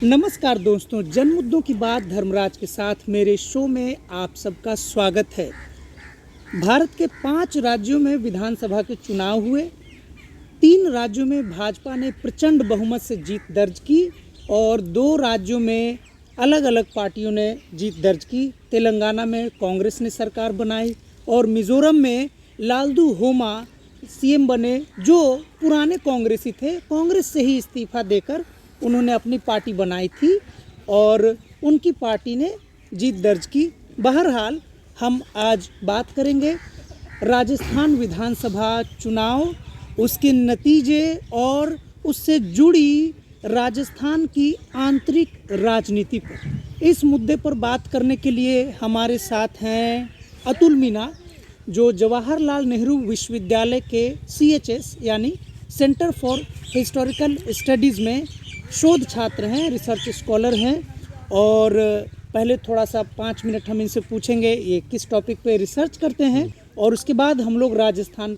नमस्कार दोस्तों, जन मुद्दों की बात धर्मराज के साथ मेरे शो में आप सबका स्वागत है। भारत के 5 राज्यों में विधानसभा के चुनाव हुए। 3 राज्यों में भाजपा ने प्रचंड बहुमत से जीत दर्ज की और 2 राज्यों में अलग अलग पार्टियों ने जीत दर्ज की। तेलंगाना में कांग्रेस ने सरकार बनाई और मिजोरम में लालदू होमा सीएम बने, जो पुराने कांग्रेसी थे। कांग्रेस से ही इस्तीफा देकर उन्होंने अपनी पार्टी बनाई थी और उनकी पार्टी ने जीत दर्ज की। बहरहाल हम आज बात करेंगे राजस्थान विधानसभा चुनाव, उसके नतीजे और उससे जुड़ी राजस्थान की आंतरिक राजनीति पर। इस मुद्दे पर बात करने के लिए हमारे साथ हैं अतुल मीना, जो जवाहरलाल नेहरू विश्वविद्यालय के CHS यानी सेंटर फॉर हिस्टोरिकल स्टडीज़ में शोध छात्र हैं, रिसर्च स्कॉलर हैं। और पहले थोड़ा सा 5 मिनट हम इनसे पूछेंगे ये किस टॉपिक पे रिसर्च करते हैं, और उसके बाद हम लोग राजस्थान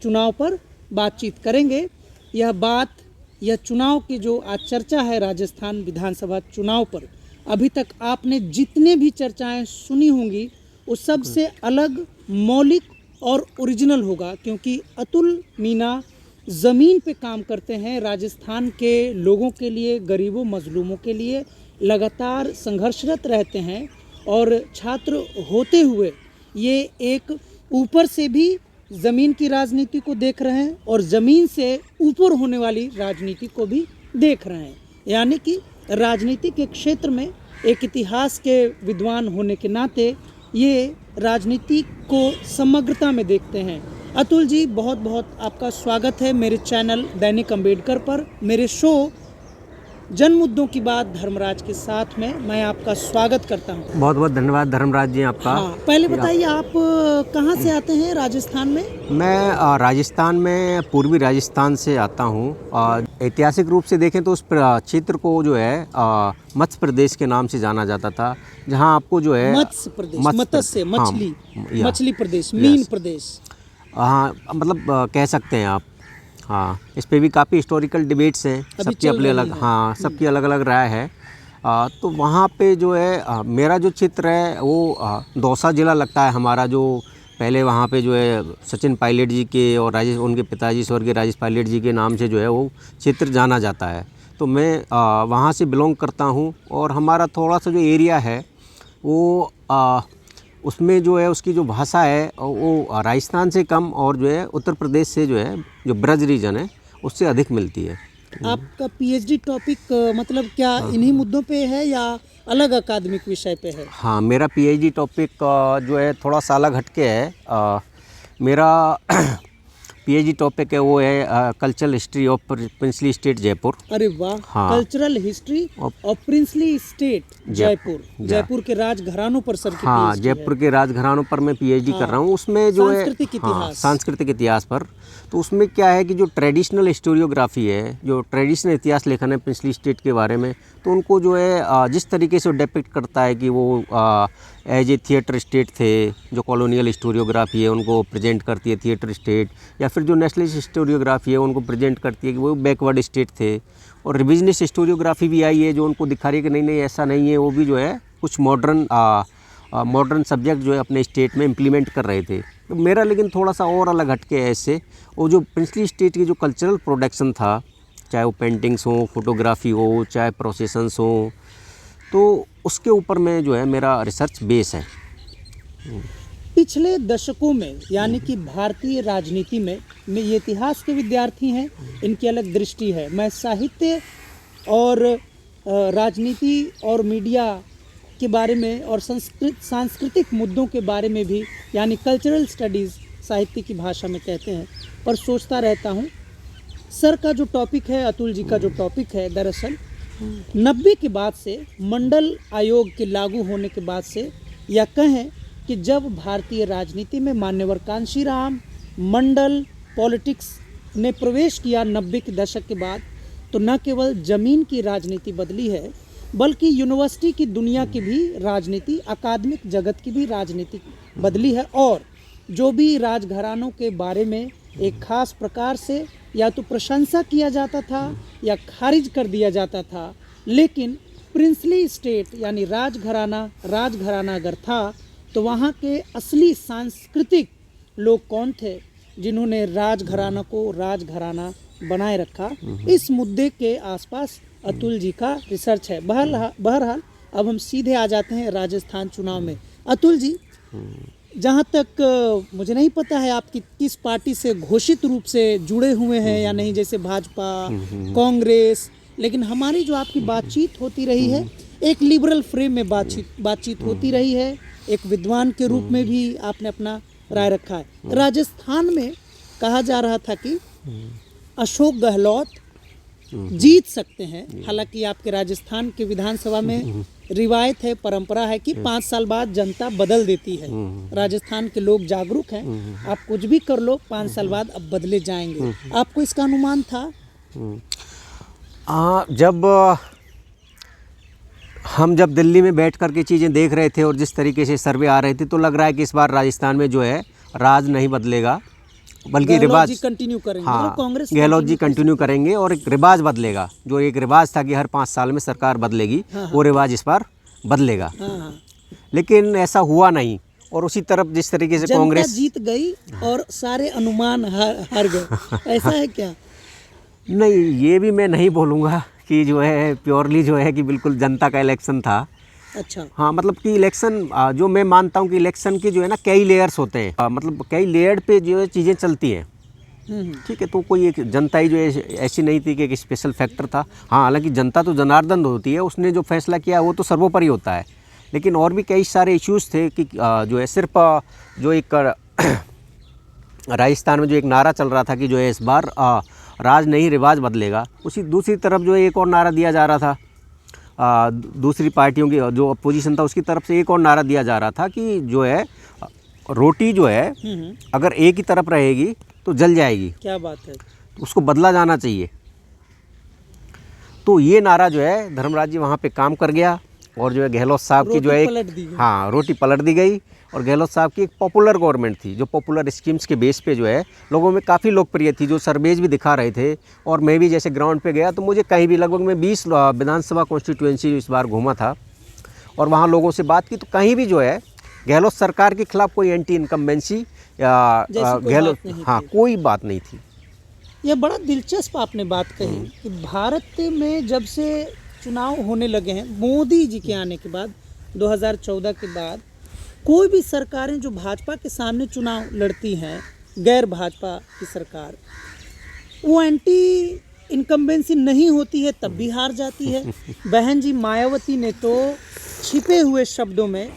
चुनाव पर बातचीत करेंगे। यह चुनाव की जो आज चर्चा है राजस्थान विधानसभा चुनाव पर, अभी तक आपने जितने भी चर्चाएं सुनी होंगी वो सबसे अलग, मौलिक और ओरिजिनल होगा, क्योंकि अतुल मीना ज़मीन पे काम करते हैं। राजस्थान के लोगों के लिए, गरीबों मजलूमों के लिए लगातार संघर्षरत रहते हैं और छात्र होते हुए ये एक ऊपर से भी ज़मीन की राजनीति को देख रहे हैं और ज़मीन से ऊपर होने वाली राजनीति को भी देख रहे हैं। यानी कि राजनीति के क्षेत्र में एक इतिहास के विद्वान होने के नाते ये राजनीति को समग्रता में देखते हैं। अतुल जी, बहुत बहुत आपका स्वागत है मेरे चैनल दैनिक अम्बेडकर पर। मेरे शो जन मुद्दों की बात धर्मराज के साथ में मैं आपका स्वागत करता हूं। बहुत बहुत धन्यवाद धर्मराज जी आपका। पहले बताइए आप कहां से आते हैं राजस्थान में? मैं राजस्थान में पूर्वी राजस्थान से आता हूं। ऐतिहासिक रूप से देखें तो उस क्षेत्र को जो है मत्स्य प्रदेश के नाम से जाना जाता था, जहां आपको जो है मत्स्य प्रदेश, मछली प्रदेश, मीन प्रदेश। हाँ, मतलब कह सकते हैं आप। हाँ, इस पे भी काफ़ी हिस्टोरिकल डिबेट्स हैं, सबकी अपनी अलग, हाँ, सबकी अलग अलग राय है। तो वहाँ पे जो है मेरा जो क्षेत्र है वो दौसा ज़िला लगता है हमारा, जो पहले वहाँ पे जो है सचिन पायलट जी के और उनके पिताजी स्वर्गीय राजेश पायलट जी के नाम से जो है वो क्षेत्र जाना जाता है। तो मैं वहाँ से बिलोंग करता हूँ और हमारा थोड़ा सा जो एरिया है वो उसमें जो है उसकी जो भाषा है वो राजस्थान से कम और जो है उत्तर प्रदेश से जो है जो ब्रज रीजन है उससे अधिक मिलती है। आपका PhD टॉपिक मतलब क्या इन्हीं मुद्दों पे है या अलग अकादमिक विषय पे है? हाँ, मेरा PhD टॉपिक जो है थोड़ा सा अलग हटके है। मेरा PhD टॉपिक है वो है cultural history of princely state Jaipur. अरे वाह! हाँ। Cultural history of princely state Jaipur, Jaipur के राजघरानों पर सर की हाँ, जयपुर के राजघरानों पर मैं PhD कर रहा हूँ। उसमें जो है सांस्कृतिक इतिहास पर। तो उसमें क्या है कि जो ट्रेडिशनल हिस्टोरियोग्राफी है, जो ट्रेडिशनल इतिहास लेखन है प्रिंसली स्टेट के बारे में, तो उनको जो है जिस तरीके से डिपिक्ट करता है कि वो एज ए थिएटर स्टेट थे, जो कॉलोनियल हिस्टोरियोग्राफी है उनको प्रेजेंट करती है थिएटर स्टेट, या फिर जो नेशनलिस्ट हिस्टोरियोग्राफी है उनको प्रेजेंट करती है कि वो बैकवर्ड स्टेट थे। और रिविजनिस्ट हिस्टोरियोग्राफी भी आई है जो उनको दिखा रही है कि नहीं ऐसा नहीं है, वो भी जो है कुछ मॉडर्न सब्जेक्ट जो है अपने स्टेट में इम्प्लीमेंट कर रहे थे। तो मेरा लेकिन थोड़ा सा और अलग हटके है इससे। वो जो प्रिंसली स्टेट की जो कल्चरल प्रोडक्शन था, चाहे वो पेंटिंग्स हो, फोटोग्राफी हो, चाहे प्रोसेसन्स हो, तो उसके ऊपर में जो है मेरा रिसर्च बेस है। पिछले दशकों में, यानी कि भारतीय राजनीति में ये इतिहास के विद्यार्थी हैं, इनकी अलग दृष्टि है। मैं साहित्य और राजनीति और मीडिया के बारे में और सांस्कृतिक मुद्दों के बारे में भी, यानी कल्चरल स्टडीज़ साहित्य की भाषा में कहते हैं, पर सोचता रहता हूँ। सर का जो टॉपिक है, अतुल जी का जो टॉपिक है, दरअसल 90 के बाद से, मंडल आयोग के लागू होने के बाद से, या कहें कि जब भारतीय राजनीति में मान्यवर कांशीराम मंडल पॉलिटिक्स ने प्रवेश किया 90 के दशक के बाद, तो न केवल ज़मीन की राजनीति बदली है, बल्कि यूनिवर्सिटी की दुनिया की भी राजनीति, अकादमिक जगत की भी राजनीति बदली है। और जो भी राजघरानों के बारे में एक खास प्रकार से या तो प्रशंसा किया जाता था या खारिज कर दिया जाता था, लेकिन प्रिंसली स्टेट यानी राजघराना अगर था तो वहाँ के असली सांस्कृतिक लोग कौन थे जिन्होंने राजघराना को राजघराना बनाए रखा। इस मुद्दे के आसपास अतुल जी का रिसर्च है। बहरहाल अब हम सीधे आ जाते हैं राजस्थान चुनाव में। अतुल जी, जहाँ तक मुझे नहीं पता है आप किस पार्टी से घोषित रूप से जुड़े हुए हैं या नहीं, जैसे भाजपा, कांग्रेस, लेकिन हमारी जो आपकी बातचीत होती रही है एक लिबरल फ्रेम में बातचीत होती रही है, एक विद्वान के रूप में भी आपने अपना राय रखा है। राजस्थान में कहा जा रहा था कि अशोक गहलोत जीत सकते हैं, हालांकि आपके राजस्थान के विधानसभा में रिवायत है, परंपरा है कि 5 साल बाद जनता बदल देती है। राजस्थान के लोग जागरूक हैं, आप कुछ भी कर लो 5 साल बाद अब बदले जाएंगे। आपको इसका अनुमान था? जब दिल्ली में बैठ कर के चीज़ें देख रहे थे और जिस तरीके से सर्वे आ रहे थे तो लग रहा है कि इस बार राजस्थान में जो है राज नहीं बदलेगा, बल्कि रिवाज कंटिन्यू करेंगे। हाँ, कांग्रेस गहलोत जी कंटिन्यू करेंगे और एक रिवाज बदलेगा। जो एक रिवाज था कि हर 5 साल में सरकार बदलेगी, वो रिवाज इस बार बदलेगा। लेकिन ऐसा हुआ नहीं और उसी तरफ जिस तरीके से कांग्रेस जीत गई और सारे अनुमान हार गए, ऐसा है क्या? नहीं, ये भी मैं नहीं बोलूँगा कि जो है प्योरली जो है कि बिल्कुल जनता का इलेक्शन था। अच्छा। हाँ, मतलब कि इलेक्शन जो मैं मानता हूँ कि इलेक्शन के जो है ना कई लेयर्स होते हैं, मतलब कई लेयर पे जो है चीज़ें चलती हैं। ठीक है, तो कोई एक जनता ही जो है ऐसी नहीं थी कि एक स्पेशल फैक्टर था। हाँ, हालांकि जनता तो जनार्दन होती है, उसने जो फैसला किया वो तो सर्वोपरि होता है, लेकिन और भी कई सारे इश्यूज़ थे कि जो है सिर्फ जो एक राजस्थान में जो एक नारा चल रहा था कि जो है इस बार राज नहीं रिवाज बदलेगा, उसी दूसरी तरफ जो है एक और नारा दिया जा रहा था, दूसरी पार्टियों की जो अपोजिशन था उसकी तरफ से एक और नारा दिया जा रहा था कि जो है रोटी जो है अगर एक ही तरफ रहेगी तो जल जाएगी। क्या बात है। उसको बदला जाना चाहिए। तो ये नारा जो है धर्मराज जी वहाँ पे काम कर गया और जो है गहलोत साहब की जो है रोटी पलट दी गई। और गहलोत साहब की एक पॉपुलर गवर्नमेंट थी जो पॉपुलर स्कीम्स के बेस पे जो है लोगों में काफ़ी लोकप्रिय थी, जो सर्वेज भी दिखा रहे थे। और मैं भी जैसे ग्राउंड पे गया तो मुझे कहीं भी लगभग मैं 20 विधानसभा कॉन्स्टिट्यूएंसी इस बार घूमा था और वहाँ लोगों से बात की तो कहीं भी जो है गहलोत सरकार के खिलाफ कोई एंटी इनकम्बेंसी या गहलोत कोई बात नहीं थी। यह बड़ा दिलचस्प आपने बात कही कि भारत में जब से चुनाव होने लगे हैं मोदी जी के आने के बाद 2014 के बाद, कोई भी सरकारें जो भाजपा के सामने चुनाव लड़ती हैं, गैर भाजपा की सरकार, वो एंटी इनकम्बेंसी नहीं होती है तब भी हार जाती है। बहन जी मायावती ने तो छिपे हुए शब्दों में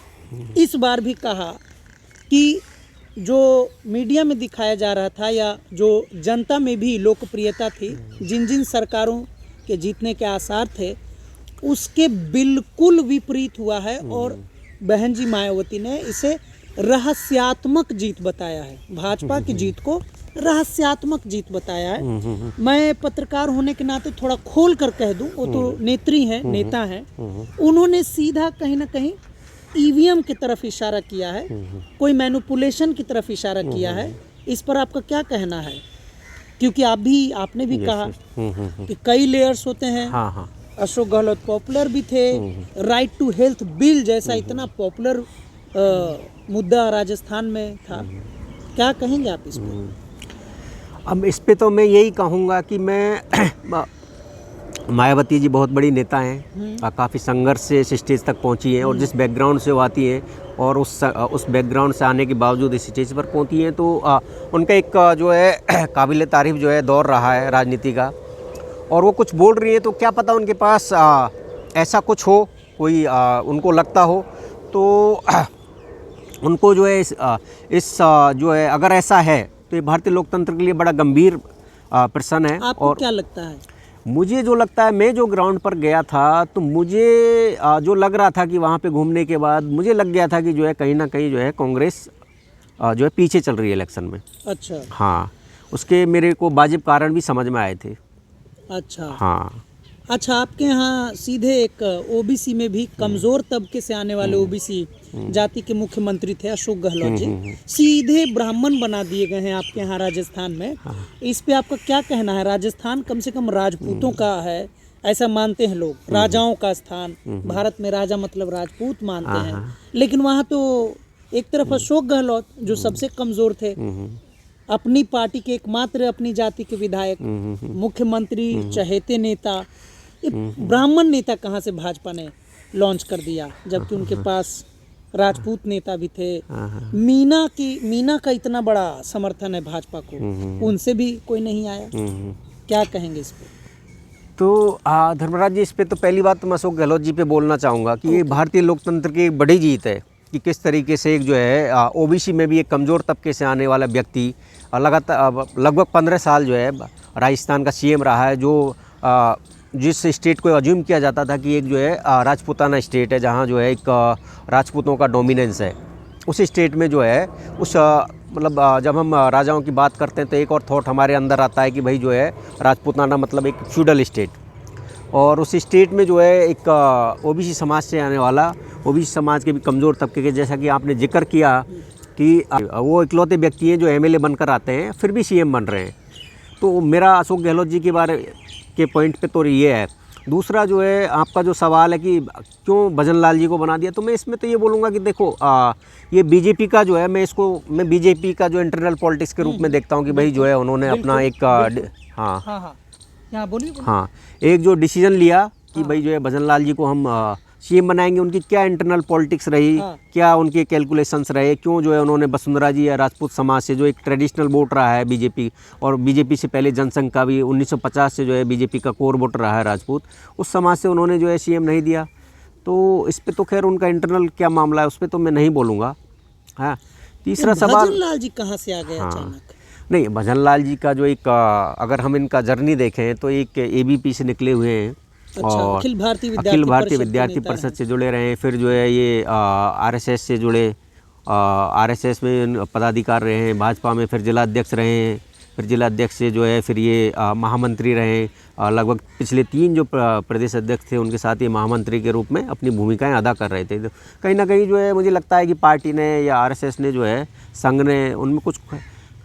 इस बार भी कहा कि जो मीडिया में दिखाया जा रहा था या जो जनता में भी लोकप्रियता थी, जिन जिन सरकारों के जीतने के आसार थे, उसके बिल्कुल विपरीत हुआ है। और बहन जी मायावती ने इसे रहस्यात्मक जीत बताया है, भाजपा की जीत को रहस्यात्मक जीत बताया है। मैं पत्रकार होने के नाते थोड़ा खोल कर कह दूं, वो तो नेत्री हैं, नेता हैं, उन्होंने सीधा कहीं ना कहीं ईवीएम की तरफ इशारा किया है, कोई मैनिपुलेशन की तरफ इशारा किया है। इस पर आपका क्या कहना है? क्योंकि आपने भी कहा कि कई लेयर्स होते हैं। अशोक गहलोत पॉपुलर भी थे, राइट टू हेल्थ बिल जैसा इतना पॉपुलर मुद्दा राजस्थान में था। क्या कहेंगे आप इस पर? अब इस पे तो मैं यही कहूँगा कि मैं मायावती जी बहुत बड़ी नेता हैं, काफ़ी संघर्ष से इस स्टेज तक पहुँची हैं और जिस बैकग्राउंड से वो आती हैं और उस बैकग्राउंड से आने के बावजूद इस स्टेज पर पहुँची हैं, तो उनका एक जो है काबिल तारीफ़ जो है दौर रहा है राजनीति का। और वो कुछ बोल रही है तो क्या पता उनके पास ऐसा कुछ हो, कोई उनको लगता हो तो उनको जो है इस जो है अगर ऐसा है तो ये भारतीय लोकतंत्र के लिए बड़ा गंभीर प्रश्न है। आपको क्या लगता है? मुझे जो लगता है, मैं जो ग्राउंड पर गया था तो मुझे जो लग रहा था कि वहाँ पे घूमने के बाद मुझे लग गया था कि जो है कहीं ना कहीं जो है कांग्रेस जो है पीछे चल रही है इलेक्शन में। अच्छा। हाँ, उसके मेरे को वाजिब कारण भी समझ में आए थे। अच्छा। हाँ, अच्छा, आपके यहाँ सीधे एक ओबीसी में भी कमजोर तबके से आने वाले ओबीसी जाति के मुख्यमंत्री थे अशोक गहलोत जी, सीधे ब्राह्मण बना दिए गए हैं आपके यहाँ राजस्थान में। इस पे आपका क्या कहना है? राजस्थान कम से कम राजपूतों का है, ऐसा मानते हैं लोग, राजाओं का स्थान। भारत में राजा मतलब राजपूत मानते हैं, लेकिन वहाँ तो एक तरफ अशोक गहलोत जो सबसे कमजोर थे, अपनी पार्टी के एकमात्र अपनी जाति के विधायक, मुख्यमंत्री, चहेते नेता, ब्राह्मण नेता कहाँ से भाजपा ने लॉन्च कर दिया, जबकि उनके पास राजपूत नेता भी थे। मीना का इतना बड़ा समर्थन है भाजपा को, उनसे भी कोई नहीं आया। क्या कहेंगे इस पे? तो धर्मराज जी, इस पे तो पहली बात तो मैं अशोक गहलोत जी पे बोलना चाहूँगा कि ये भारतीय लोकतंत्र की एक बड़ी जीत है कि किस तरीके से एक जो है ओबीसी में भी एक कमज़ोर तबके से आने वाला व्यक्ति लगातार लगभग 15 साल जो है राजस्थान का सीएम रहा है, जो जिस स्टेट को अज्यूम किया जाता था कि एक जो है राजपूताना स्टेट है, जहाँ जो है एक राजपूतों का डोमिनेंस है, उस स्टेट में जो है उस मतलब जब हम राजाओं की बात करते हैं तो एक और थॉट हमारे अंदर आता है कि भाई जो है राजपूताना मतलब एक फ्यूडल स्टेट, और उस स्टेट में जो है एक ओबीसी समाज से आने वाला, ओबीसी समाज के भी कमज़ोर तबके के, जैसा कि आपने जिक्र किया कि वो इकलौते व्यक्ति हैं जो एमएलए बनकर आते हैं फिर भी सीएम बन रहे हैं। तो मेरा अशोक गहलोत जी के बारे के पॉइंट पे तो ये है। दूसरा जो है आपका जो सवाल है कि क्यों भजन लाल जी को बना दिया, तो मैं इसमें तो ये बोलूँगा कि देखो ये बीजेपी का जो है, मैं बीजेपी का जो इंटरनल पॉलिटिक्स के रूप में देखता हूँ कि भाई जो है उन्होंने अपना एक हाँ एक जो डिसीजन लिया कि भाई जो है भजन लाल जी को हम सीएम बनाएंगे, उनकी क्या इंटरनल पॉलिटिक्स रही, क्या उनके कैलकुलेशंस रहे, क्यों जो है उन्होंने वसुंधरा जी या राजपूत समाज से जो एक ट्रेडिशनल वोट रहा है बीजेपी, और बीजेपी से पहले जनसंघ का भी 1950 से जो है बीजेपी का कोर वोट रहा है राजपूत, उस समाज से उन्होंने जो है सीएम नहीं दिया। तो इस पर तो खैर उनका इंटरनल क्या मामला है उस पर तो मैं नहीं बोलूँगा। हाँ, तीसरा सवाल, भजन लाल जी कहाँ से आ गए अचानक? नहीं, भजन लाल जी का जो एक अगर हम इनका जर्नी देखें तो एक एबीपी से निकले हुए हैं, अच्छा, और अखिल भारतीय विद्यार्थी परिषद से जुड़े रहे हैं, फिर जो है ये आरएसएस से जुड़े, आरएसएस में पदाधिकार रहे हैं, भाजपा में फिर जिला अध्यक्ष रहे हैं, फिर जिला अध्यक्ष से जो है फिर ये महामंत्री रहे, लगभग पिछले 3 जो प्रदेश अध्यक्ष थे उनके साथ ये महामंत्री के रूप में अपनी भूमिकाएं अदा कर रहे थे। तो कहीं ना कहीं जो है मुझे लगता है कि पार्टी ने या आरएसएस ने जो है संघ ने उनमें कुछ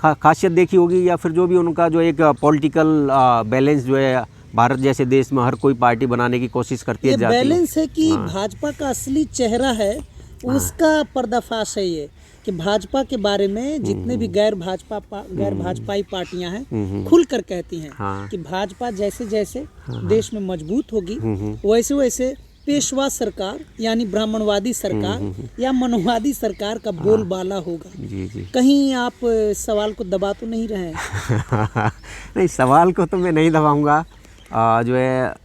खासियत देखी होगी, या फिर जो भी उनका जो एक पॉलिटिकल बैलेंस जो है भारत जैसे देश में हर कोई पार्टी बनाने की कोशिश करती है, जाती है। बैलेंस है कि भाजपा का असली चेहरा है उसका पर्दाफाश है ये, कि भाजपा के बारे में जितने भी गैर भाजपाई पार्टियां हैं खुलकर कहती हैं कि भाजपा जैसे जैसे देश में मजबूत होगी वैसे वैसे पेशवा सरकार यानी ब्राह्मणवादी सरकार या मनोवादी सरकार का बोलबाला होगा। जी। कहीं आप सवाल को दबा तो नहीं रहे हैं? नहीं, सवाल को तो मैं नहीं दबाऊंगा जो है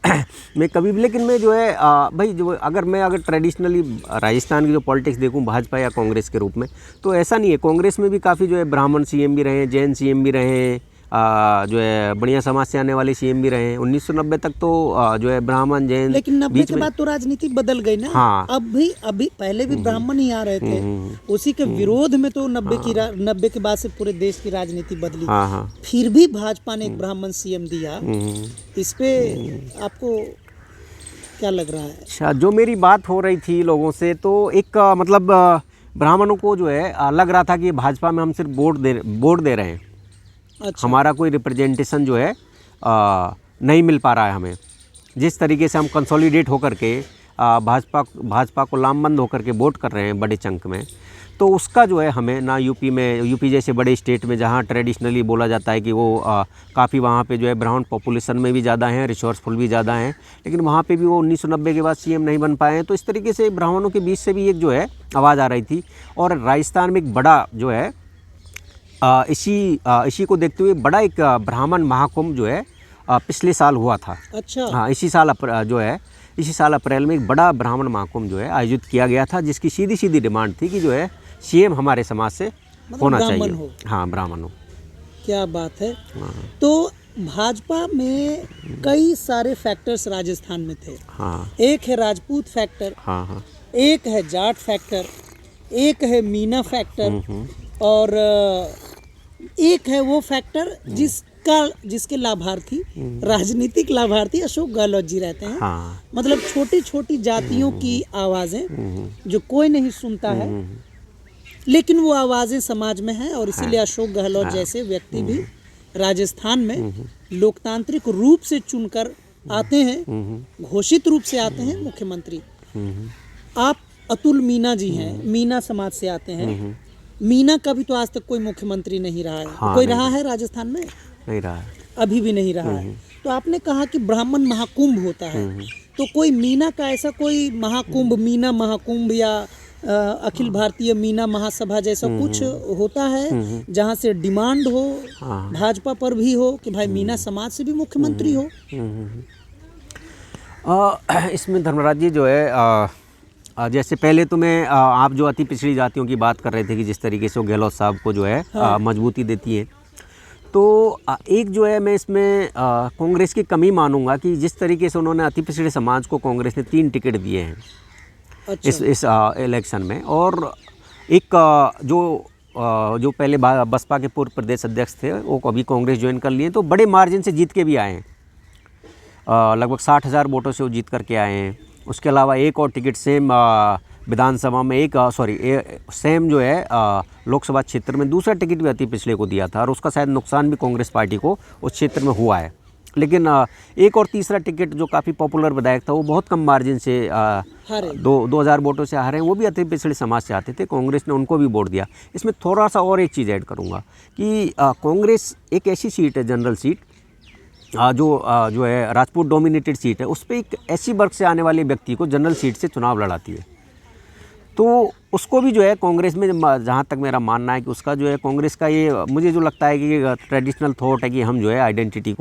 मैं कभी भी, लेकिन मैं जो है भाई जो अगर ट्रेडिशनली राजस्थान की जो पॉलिटिक्स देखूं भाजपा या कांग्रेस के रूप में, तो ऐसा नहीं है। कांग्रेस में भी काफ़ी जो है ब्राह्मण सीएम भी रहे हैं, जैन सीएम भी रहे हैं, जो है बढ़िया समाज से आने वाले सीएम भी रहे हैं। 1990 तक तो जो है ब्राह्मण जैन, लेकिन 90 के बाद तो राजनीति बदल गई ना। हाँ, अभी पहले भी ब्राह्मण ही आ रहे थे, उसी के विरोध में तो 90 के बाद से पूरे देश की राजनीति बदली। फिर भी भाजपा ने एक ब्राह्मण सीएम दिया, इस पे आपको क्या लग रहा है? अच्छा, जो मेरी बात हो रही थी लोगों से, तो एक मतलब ब्राह्मणों को जो है लग रहा था कि भाजपा में हम सिर्फ वोट दे रहे हैं। अच्छा। हमारा कोई रिप्रेजेंटेशन जो है नहीं मिल पा रहा है हमें। जिस तरीके से हम कंसोलिडेट होकर के भाजपा को लामबंद होकर के वोट कर रहे हैं बड़े चंक में, तो उसका जो है हमें ना यूपी जैसे बड़े स्टेट में जहाँ ट्रेडिशनली बोला जाता है कि वो काफ़ी वहाँ पे जो है ब्राह्मण पॉपुलेशन में भी ज़्यादा हैं, रिसोर्सफुल भी ज़्यादा हैं, लेकिन वहाँ पे भी वो 1990 के बाद सीएम नहीं बन पाए हैं। तो इस तरीके से ब्राह्मणों के बीच से भी एक जो है आवाज़ आ रही थी। और राजस्थान में एक बड़ा जो है इसी को देखते हुए बड़ा एक ब्राह्मण महाकुंभ जो है पिछले साल हुआ था। अच्छा। हाँ, इसी साल अप्रैल में एक बड़ा ब्राह्मण महाकुंभ जो है आयोजित किया गया था, जिसकी सीधी डिमांड थी कि जो है सीएम हमारे समाज से होना चाहिए। हाँ, ब्राह्मण हो। क्या बात है। तो भाजपा में कई सारे फैक्टर्स राजस्थान में थे। हाँ। एक है राजपूत फैक्टर, एक है जाट फैक्टर, एक है मीना फैक्टर, और एक है वो फैक्टर जिसके लाभार्थी, राजनीतिक लाभार्थी अशोक गहलोत जी रहते हैं। हाँ। मतलब छोटी छोटी जातियों की आवाज़ें जो कोई नहीं सुनता है, लेकिन वो आवाज़ें समाज में हैं, और इसीलिए अशोक गहलोत जैसे व्यक्ति भी राजस्थान में लोकतांत्रिक रूप से चुनकर आते हैं, घोषित रूप से आते हैं मुख्यमंत्री। आप अतुल मीना जी हैं, मीना समाज से आते हैं। मीना का भी तो आज तक कोई मुख्यमंत्री नहीं रहा है। हाँ, कोई रहा है राजस्थान में? नहीं रहा है, अभी भी नहीं रहा है। तो आपने कहा कि ब्राह्मण महाकुंभ होता है, तो कोई मीना का ऐसा कोई महाकुंभ, मीना महाकुंभ या अखिल भारतीय मीना महासभा जैसा कुछ होता है जहां से डिमांड हो भाजपा पर भी हो कि भाई मीना समाज से भी मुख्यमंत्री हो? इसमें धर्मराज जी जो है जैसे पहले तो मैं आप जो अति पिछड़ी जातियों की बात कर रहे थे कि जिस तरीके से वो गहलोत साहब को जो है मजबूती देती है, तो एक जो है मैं इसमें कांग्रेस की कमी मानूंगा कि जिस तरीके से उन्होंने अति पिछड़े समाज को कांग्रेस ने 3 टिकट दिए हैं। अच्छा। इस इलेक्शन में, और एक जो पहले बसपा के पूर्व प्रदेश अध्यक्ष थे वो अभी कांग्रेस ज्वाइन कर लिए, तो बड़े मार्जिन से जीत के भी आए हैं। लगभग 60,000 वोटों से वो जीत करके आए हैं। उसके अलावा एक और टिकट सेम विधानसभा में सेम जो है लोकसभा क्षेत्र में दूसरा टिकट भी अति पिछड़े को दिया था, और उसका शायद नुकसान भी कांग्रेस पार्टी को उस क्षेत्र में हुआ है। लेकिन एक और तीसरा टिकट जो काफ़ी पॉपुलर विधायक था वो बहुत कम मार्जिन से 2,000 वोटों से हारे हैं। वो भी अति पिछड़े समाज से आते थे, कांग्रेस ने उनको भी वोट दिया। इसमें थोड़ा सा और एक चीज़ ऐड करूँगा कि कांग्रेस एक ऐसी सीट है, जनरल सीट, जो है राजपूत डोमिनेटेड सीट है, उस पर एक ऐसी वर्ग से आने वाले व्यक्ति को जनरल सीट से चुनाव लड़ाती है। तो उसको भी जो है कांग्रेस में, जहाँ तक मेरा मानना है कि उसका जो है कांग्रेस का ये मुझे जो लगता है कि ट्रेडिशनल थॉट है कि हम जो है आइडेंटिटी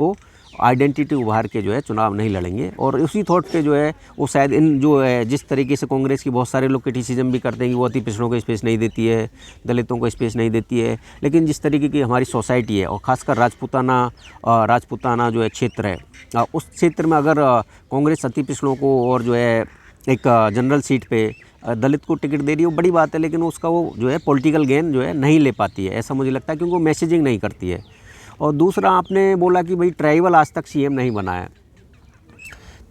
उभार के जो है चुनाव नहीं लड़ेंगे, और उसी थॉट पे जो है वो शायद इन जो है जिस तरीके से कांग्रेस की बहुत सारे लोग क्रिटिसिज्म भी करते हैं कि वो अति पिछड़ों को स्पेस नहीं देती है, दलितों को स्पेस नहीं देती है, लेकिन जिस तरीके की हमारी सोसाइटी है और ख़ासकर राजपूताना जो है क्षेत्र है, उस क्षेत्र में अगर कांग्रेस अति पिछड़ों को और जो है एक जनरल सीट पे दलित को टिकट दे रही है, वो बड़ी बात है, लेकिन उसका वो जो है पॉलिटिकल गेन जो है नहीं ले पाती है, ऐसा मुझे लगता है, क्योंकि वो मैसेजिंग नहीं करती है। और दूसरा आपने बोला कि भाई ट्राइबल आज तक सीएम नहीं बना है,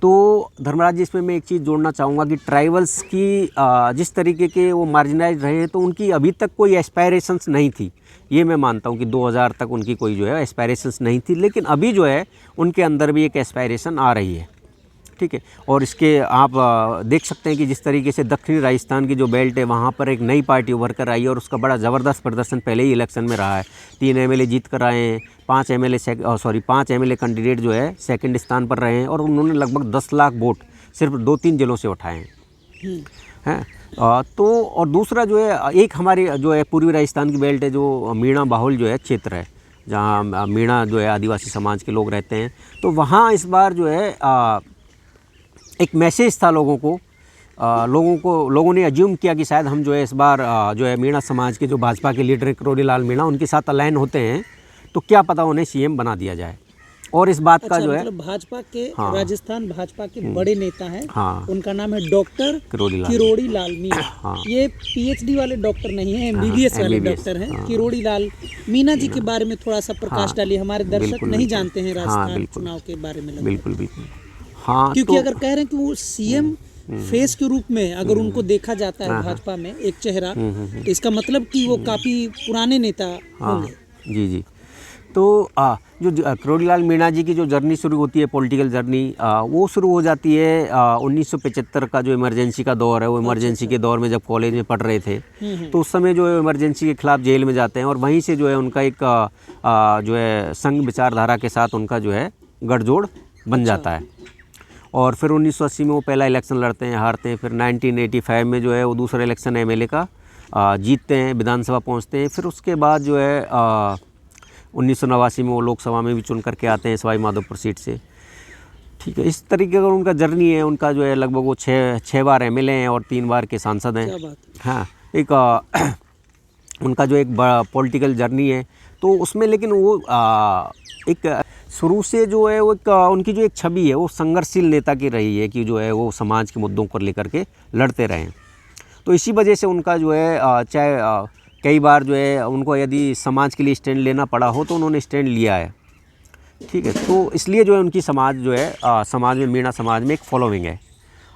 तो धर्मराज जी इसमें मैं एक चीज़ जोड़ना चाहूँगा कि ट्राइबल्स की जिस तरीके के वो मार्जिनाइज रहे हैं, तो उनकी अभी तक कोई एस्पायरेशंस नहीं थी। ये मैं मानता हूँ कि 2000 तक उनकी कोई जो है एस्पायरेशंस नहीं थी, लेकिन अभी जो है उनके अंदर भी एक एस्पायरेशन आ रही है, ठीक है। और इसके आप देख सकते हैं कि जिस तरीके से दक्षिणी राजस्थान की जो बेल्ट है वहाँ पर एक नई पार्टी उभर कर आई है, और उसका बड़ा ज़बरदस्त प्रदर्शन पहले ही इलेक्शन में रहा है। 3 एमएलए जीत कर आए हैं, 5 एमएलए कैंडिडेट जो है सेकंड स्थान पर रहे हैं, और उन्होंने लगभग 10 लाख वोट सिर्फ 2-3 जिलों से उठाए हैं। तो और दूसरा जो है एक हमारी जो है पूर्वी राजस्थान की बेल्ट है, जो मीणा बाहुल जो है क्षेत्र है, जहाँ मीणा जो है आदिवासी समाज के लोग रहते हैं, तो वहाँ इस बार जो है एक मैसेज था लोगों ने अज्यूम किया कि शायद हम जो है इस बार जो है मीणा समाज के जो भाजपा के लीडर हैं किरोड़ी लाल मीणा, उनके साथ अलाइन होते हैं, तो क्या पता उन्हें सीएम बना दिया जाए। और इस बात का जो है मतलब भाजपा के राजस्थान भाजपा के बड़े नेता हैं, उनका नाम है डॉक्टर किरोड़ी लाल मीणा। ये पीएचडी वाले डॉक्टर नहीं है, एमबीबीएस वाले डॉक्टर हैं। किरोड़ी लाल मीणा जी के बारे में थोड़ा सा प्रकाश डालिए, हमारे दर्शक नहीं जानते हैं राजस्थान चुनाव के बारे में। बिल्कुल। क्योंकि अगर कह रहे हैं कि वो सीएम फेस के रूप में अगर उनको देखा जाता है भाजपा में एक चेहरा, तो इसका मतलब कि वो काफ़ी पुराने नेता होंगे। जी। तो जो किरोड़ी लाल मीणा जी की जो जर्नी शुरू होती है, पॉलिटिकल जर्नी, वो शुरू हो जाती है 1975 का जो इमरजेंसी का दौर है। वो इमरजेंसी के दौर में जब कॉलेज में पढ़ रहे थे, तो उस समय जो है इमरजेंसी के खिलाफ जेल में जाते हैं, और वहीं से जो है उनका एक जो है संघ विचारधारा के साथ उनका जो है गठजोड़ बन जाता है। और फिर 1980 में वो पहला इलेक्शन लड़ते हैं, हारते हैं। फिर 1985 में जो है वो दूसरा इलेक्शन एमएलए का जीतते हैं, विधानसभा पहुंचते हैं। फिर उसके बाद जो है 1989 में वो लोकसभा में भी चुन करके आते हैं सवाई माधोपुर सीट से, ठीक है। इस तरीके का उनका जर्नी है। उनका जो है लगभग वो 6 बार एमएलए हैं और 3 बार के सांसद हैं। हाँ, एक उनका जो एक बड़ा पॉलिटिकल जर्नी है, तो उसमें लेकिन वो एक शुरू से जो है वो उनकी जो एक छवि है वो संघर्षशील नेता की रही है, कि जो है वो समाज के मुद्दों को लेकर के लड़ते रहे। तो इसी वजह से उनका जो है चाहे कई बार जो है उनको यदि समाज के लिए स्टैंड लेना पड़ा हो तो उन्होंने स्टैंड लिया है। ठीक है। तो इसलिए जो है उनकी समाज जो है समाज में, मीणा समाज में एक फॉलोइंग है।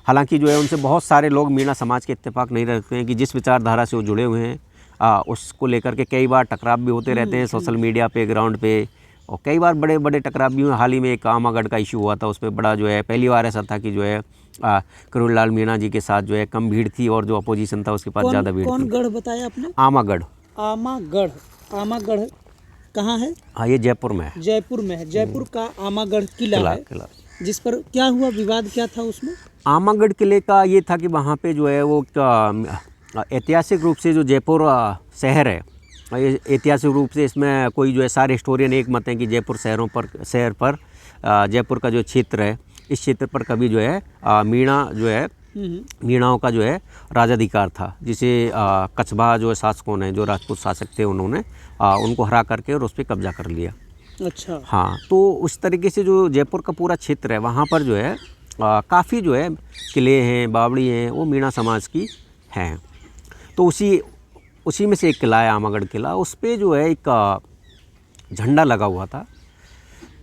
हालांकि जो है उनसे बहुत सारे लोग मीणा समाज के इत्तेफाक नहीं रखते हैं कि जिस विचारधारा से वो जुड़े हुए हैं उसको लेकर के कई बार टकराव भी होते रहते हैं सोशल मीडिया पे, ग्राउंड पे, और कई बार बड़े बड़े टकराव भी हुए। हाल ही में एक आमागढ़ का इशू हुआ था, उस पर बड़ा जो है पहली बार ऐसा था कि जो है किरोड़ीलाल मीणा जी के साथ जो है कम भीड़ थी और जो अपोजिशन था उसके पास ज़्यादा भीड़ थी। कौन गढ़ बताया आपने? आमागढ़। आमागढ़, आमागढ़ कहाँ है? हाँ, ये जयपुर में है। जयपुर में है। जयपुर का आमागढ़ किला है, जिस पर क्या हुआ, विवाद क्या था उसमें? आमागढ़ किले का ये था कि वहाँ पे जो है वो ऐतिहासिक रूप से जो जयपुर शहर है, ऐतिहासिक रूप से इसमें कोई जो है सारे हिस्टोरियन एक मत हैं कि जयपुर शहर पर जयपुर का जो क्षेत्र है, इस क्षेत्र पर कभी जो है मीणा जो है, मीणाओं का जो है राजाधिकार था, जिसे कछबा जो शासकों ने, जो राजपूत शासक थे, उन्होंने उनको हरा करके और उस पर कब्जा कर लिया। अच्छा। हाँ, तो उस तरीके से जो जयपुर का पूरा क्षेत्र है वहाँ पर जो है काफ़ी जो है किले हैं, बावड़ी हैं, वो मीणा समाज की हैं। तो उसी में से एक किला है आमागढ़ किला, उस पर जो है एक झंडा लगा हुआ था।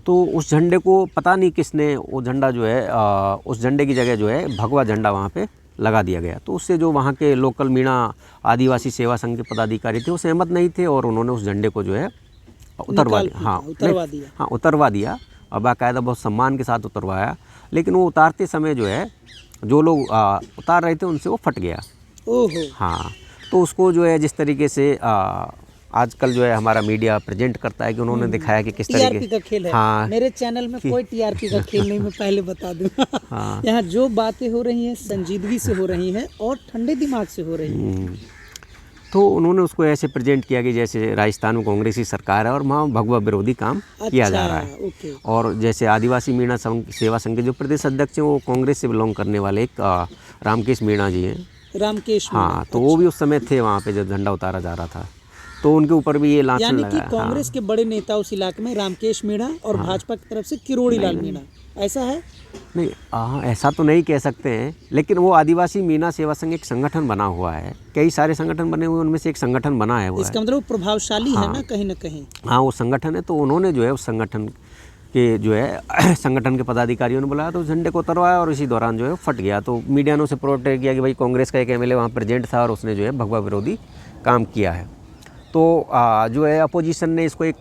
तो उस झंडे को पता नहीं किसने, वो झंडा जो है उस झंडे की जगह जो है भगवा झंडा वहाँ पे लगा दिया गया। तो उससे जो वहाँ के लोकल मीणा आदिवासी सेवा संघ के पदाधिकारी थे वो सहमत नहीं थे और उन्होंने उस झंडे को जो है उतरवा दिया और बाकायदा बहुत सम्मान के साथ उतरवाया। लेकिन वो उतारते समय जो है जो लोग उतार रहे थे उनसे वो फट गया। ओहो। हाँ, तो उसको जो है जिस तरीके से आजकल जो है हमारा मीडिया प्रेजेंट करता है कि उन्होंने दिखाया कि किस तरीके टीआरपी का खेल है। हाँ, मेरे चैनल में कोई टीआरपी का खेल नहीं, मैं पहले बता दूं। हाँ, यहाँ जो बातें हो रही हैं संजीदगी से हो रही हैं और ठंडे दिमाग से हो रही हैं। तो उन्होंने उसको ऐसे प्रेजेंट किया कि जैसे राजस्थान में कांग्रेसी सरकार है और वहाँ भगवा विरोधी काम किया जा रहा है। ओके। और जैसे आदिवासी मीणा सेवा संघ के जो प्रदेश अध्यक्ष हैं वो कांग्रेस से बिलोंग करने वाले एक रामकेश मीणा जी हैं। रामकेश। हाँ, तो वो भी उस समय थे वहाँ पे जब झंडा उतारा जा रहा था, तो उनके ऊपर भी ये लांछन लगा। यानी कि कांग्रेस के बड़े नेता उस इलाके में रामकेश मीणा और भाजपा की तरफ से किरोड़ीलाल मीणा, ऐसा है? नहीं, ऐसा तो नहीं कह सकते हैं, लेकिन वो आदिवासी मीणा सेवा संघ एक संगठन बना हुआ है। कई सारे संगठन बने हुए, उनमें से एक संगठन बना है वो। इसका मतलब प्रभावशाली है ना, कहीं ना कहीं। हाँ, वो संगठन है। तो उन्होंने जो है उस संगठन के जो है संगठन के पदाधिकारियों ने बुलाया, तो झंडे को उतरवाया और इसी दौरान जो है फट गया। तो मीडिया ने उसे प्रोटेक्ट किया कि भाई कांग्रेस का एक एमएलए वहाँ प्रेजेंट था और उसने जो है भगवा विरोधी काम किया है। तो जो है अपोजिशन ने इसको एक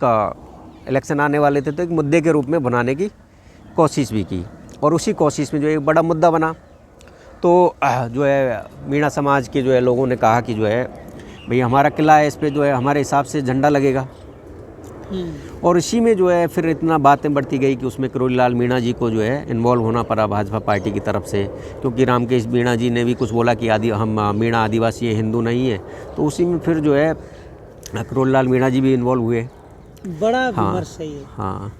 इलेक्शन आने वाले थे तो एक मुद्दे के रूप में बनाने की कोशिश भी की और उसी कोशिश में जो एक बड़ा मुद्दा बना। तो जो है मीणा समाज के जो है लोगों ने कहा कि जो है भाई हमारा किला है, इस पर जो है हमारे हिसाब से झंडा लगेगा। और इसी में जो है फिर इतना बातें बढ़ती गई कि उसमें किरोड़ीलाल मीणा जी को जो है इन्वॉल्व होना पड़ा भाजपा पार्टी की तरफ से, क्योंकि रामकेश मीणा जी ने भी कुछ बोला कि हम मीणा आदिवासी है, हिंदू नहीं है। तो उसी में फिर जो है किरोड़ीलाल मीणा जी भी इन्वॉल्व हुए। बड़ा विमर्श है ये। हाँ,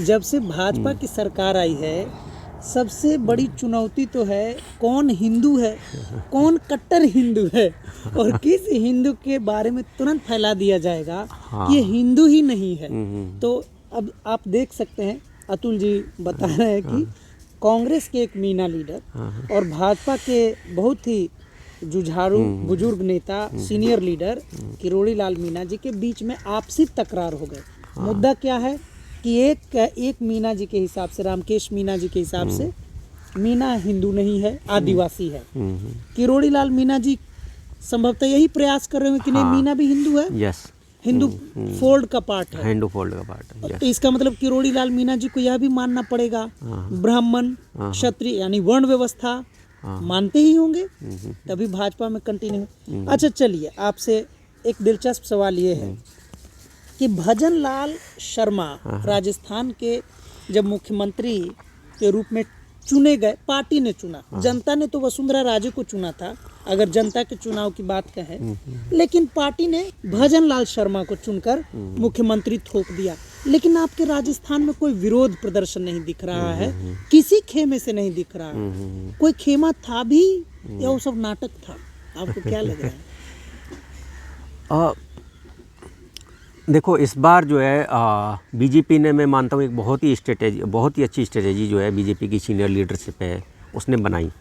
जब से भाजपा की सरकार आई है, सबसे बड़ी चुनौती तो है कौन हिंदू है, कौन कट्टर हिंदू है, और किस हिंदू के बारे में तुरंत फैला दिया जाएगा कि ये हिंदू ही नहीं है। तो अब आप देख सकते हैं, अतुल जी बता रहे हैं कि कांग्रेस के एक मीणा लीडर और भाजपा के बहुत ही जुझारू बुजुर्ग नेता, सीनियर लीडर किरोड़ीलाल मीणा जी के बीच में आपसी तकरार हो गए। मुद्दा क्या है कि एक मीणा जी के हिसाब से, रामकेश मीणा जी के हिसाब से मीणा हिंदू नहीं है, आदिवासी है। किरोड़ीलाल मीणा जी संभवतः यही प्रयास कर रहे हैं कि नहीं, मीणा भी हिंदू है। यस, हिंदू फोल्ड का पार्ट है। हिंदू फोल्ड का पार्ट है। तो इसका मतलब किरोड़ीलाल मीणा जी को यह भी मानना पड़ेगा, ब्राह्मण क्षत्रिय यानी वर्ण व्यवस्था मानते ही होंगे, तभी भाजपा में कंटिन्यू। अच्छा, चलिए आपसे एक दिलचस्प सवाल ये है कि भजन लाल शर्मा राजस्थान के जब मुख्यमंत्री के रूप में चुने गए, पार्टी ने चुना, जनता ने तो वसुंधरा राजे को चुना था, अगर जनता के चुनाव की बात कहें, लेकिन पार्टी ने भजन लाल शर्मा को चुनकर मुख्यमंत्री थोप दिया। लेकिन आपके राजस्थान में कोई विरोध प्रदर्शन नहीं दिख रहा है, किसी खेमे से नहीं दिख रहा है। कोई खेमा था भी या वो सब नाटक था? आपको क्या लग रहा है? देखो, इस बार जो है बीजेपी ने, मैं मानता हूँ, एक बहुत ही अच्छी स्ट्रेटेजी जो है बीजेपी की सीनियर लीडरशिप है उसने बनाई।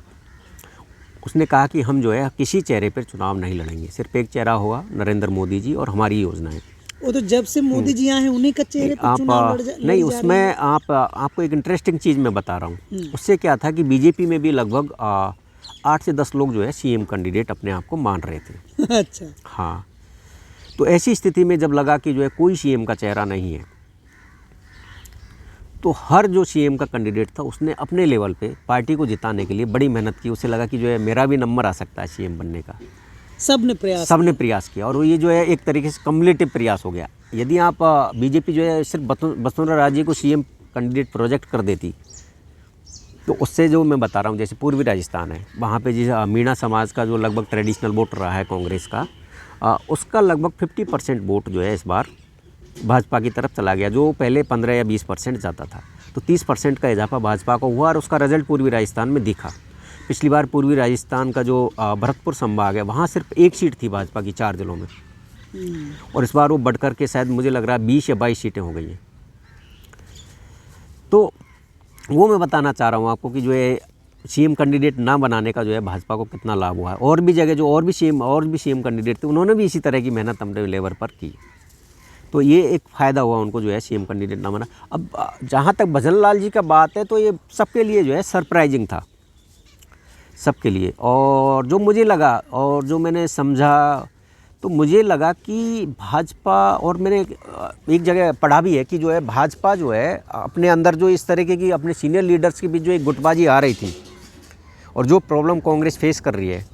उसने कहा कि हम जो है किसी चेहरे पर चुनाव नहीं लड़ेंगे, सिर्फ एक चेहरा होगा, नरेंद्र मोदी जी और हमारी योजनाएं। वो तो जब से मोदी जी आए हैं उन्हीं का चेहरे पर चुनाव लड़ नहीं, उसमें आपको एक इंटरेस्टिंग चीज़ मैं बता रहा हूँ। उससे क्या था कि बीजेपी में भी लगभग 8 से 10 लोग जो है सीएम कैंडिडेट अपने आप को मान रहे थे। अच्छा। हाँ, तो ऐसी स्थिति में जब लगा कि जो है कोई सीएम का चेहरा नहीं है, तो हर जो सीएम का कैंडिडेट था उसने अपने लेवल पे पार्टी को जिताने के लिए बड़ी मेहनत की। उसे लगा कि जो है मेरा भी नंबर आ सकता है सीएम बनने का। सबने प्रयास किया और ये जो है एक तरीके से कम्युलेटिव प्रयास हो गया। यदि आप बीजेपी जो है सिर्फ वसुंधरा राजे को सीएम कैंडिडेट प्रोजेक्ट कर देती, तो उससे जो मैं बता रहा हूँ, जैसे पूर्वी राजस्थान है, वहाँ पे जिस मीणा समाज का जो लगभग ट्रेडिशनल वोट रहा है कांग्रेस का, उसका लगभग 50% वोट जो है इस बार भाजपा की तरफ चला गया, जो पहले 15 या 20% जाता था। तो 30% का इजाफा भाजपा को हुआ और उसका रिजल्ट पूर्वी राजस्थान में दिखा। पिछली बार पूर्वी राजस्थान का जो भरतपुर संभाग है, वहाँ सिर्फ एक सीट थी भाजपा की 4 जिलों में, और इस बार वो बढ़ कर के शायद मुझे लग रहा है 20 या 22 सीटें हो गई हैं। तो वो मैं बताना चाह रहा हूँ आपको कि जो है सीएम कैंडिडेट ना बनाने का जो है भाजपा को कितना लाभ हुआ है। और भी जगह जो और भी सीएम कैंडिडेट थे, उन्होंने भी इसी तरह की मेहनत अपने लेवल पर की। तो ये एक फ़ायदा हुआ उनको जो है सीएम कैंडिडेट ना बना। अब जहाँ तक भजन लाल जी का बात है, तो ये सबके लिए जो है सरप्राइजिंग था, सबके लिए। और जो मुझे लगा और जो मैंने समझा, तो मुझे लगा कि भाजपा, और मैंने एक जगह पढ़ा भी है कि जो है भाजपा जो है अपने अंदर जो इस तरीके की अपने सीनियर लीडर्स के बीच जो एक गुटबाजी आ रही थी, और जो प्रॉब्लम कांग्रेस फेस कर रही है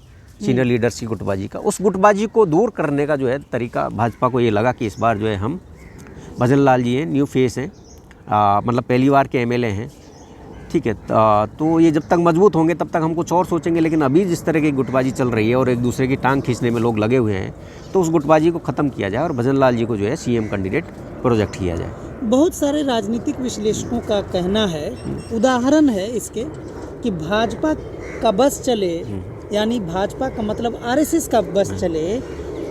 सीनियर लीडर्स की गुटबाजी का, उस गुटबाजी को दूर करने का जो है तरीका भाजपा को ये लगा कि इस बार जो है हम, भजन लाल जी हैं, न्यू फेस हैं, मतलब पहली बार के एमएलए हैं, ठीक है, तो ये जब तक मजबूत होंगे तब तक हम कुछ और सोचेंगे। लेकिन अभी जिस तरह की गुटबाजी चल रही है और एक दूसरे की टांग खींचने में लोग लगे हुए हैं, तो उस गुटबाजी को ख़त्म किया जाए और भजन लाल जी को जो है सीएम कैंडिडेट प्रोजेक्ट किया जाए। बहुत सारे राजनीतिक विश्लेषकों का कहना है, उदाहरण है इसके, कि भाजपा का बस चले, यानी भाजपा का मतलब आरएसएस का बस चले,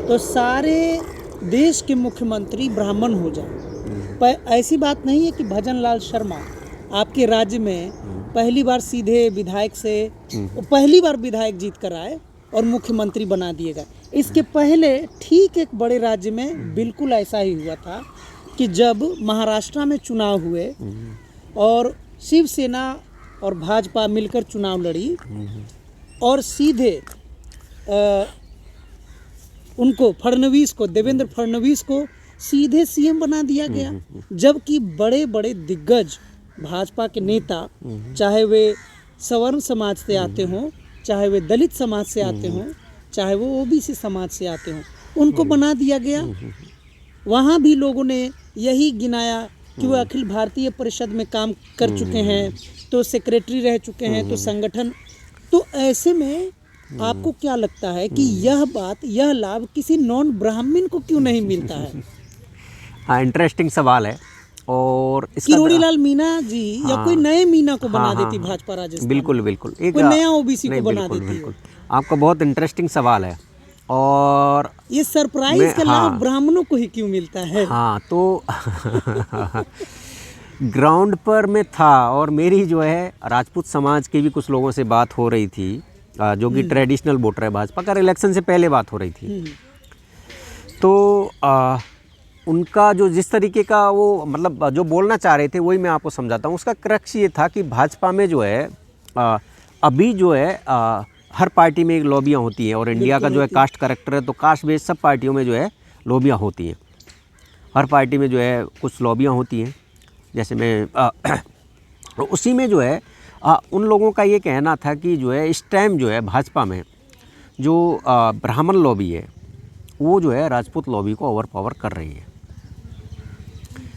तो सारे देश के मुख्यमंत्री ब्राह्मण हो जाए। पर ऐसी बात नहीं है कि भजन लाल शर्मा आपके राज्य में पहली बार सीधे विधायक से पहली बार विधायक जीत कर आए और मुख्यमंत्री बना दिए गए। इसके पहले ठीक एक बड़े राज्य में बिल्कुल ऐसा ही हुआ था कि जब महाराष्ट्र में चुनाव हुए और शिवसेना और भाजपा मिलकर चुनाव लड़ी और सीधे उनको फडणवीस को, देवेंद्र फडणवीस को सीधे सीएम बना दिया गया। जबकि बड़े बड़े दिग्गज भाजपा के नेता, चाहे वे सवर्ण समाज से आते हों, चाहे वे दलित समाज से आते हों, चाहे वो ओबीसी समाज से आते हों, उनको बना दिया गया। वहाँ भी लोगों ने यही गिनाया कि वो अखिल भारतीय परिषद में काम कर चुके हैं, तो सेक्रेटरी रह चुके हैं, तो संगठन। तो ऐसे में आपको क्या लगता है कि यह बात, यह लाभ किसी नॉन ब्राह्मण को क्यों नहीं मिलता है? हाँ, इंटरेस्टिंग सवाल है। और किरोड़ीलाल मीणा जी या कोई नए मीणा को बना देती भाजपा राजस्थान, बिल्कुल बिल्कुल, एक कोई नया ओबीसी को बना देती है। आपका बहुत इंटरेस्टिंग सवाल है। और ये सरप्राइज का लाभ ब्राह्मणों को ही क्यों मिलता है? हाँ, तो ग्राउंड पर में था, और मेरी जो है राजपूत समाज के भी कुछ लोगों से बात हो रही थी, जो कि ट्रेडिशनल वोटर है भाजपा का, इलेक्शन से पहले बात हो रही थी। तो उनका जो जिस तरीके का वो मतलब जो बोलना चाह रहे थे वही मैं आपको समझाता हूँ। उसका क्रक्स ये था कि भाजपा में जो है अभी जो है हर पार्टी में एक लॉबियाँ होती हैं, और इंडिया का जो है कास्ट करेक्टर है, तो कास्ट बेस्ड सब पार्टियों में जो है लॉबियाँ होती हैं। हर पार्टी में जो है कुछ लॉबियाँ होती हैं, जैसे मैं उसी में जो है उन लोगों का ये कहना था कि जो है इस टाइम जो है भाजपा में जो ब्राह्मण लॉबी है वो जो है राजपूत लॉबी को ओवर पावर कर रही है।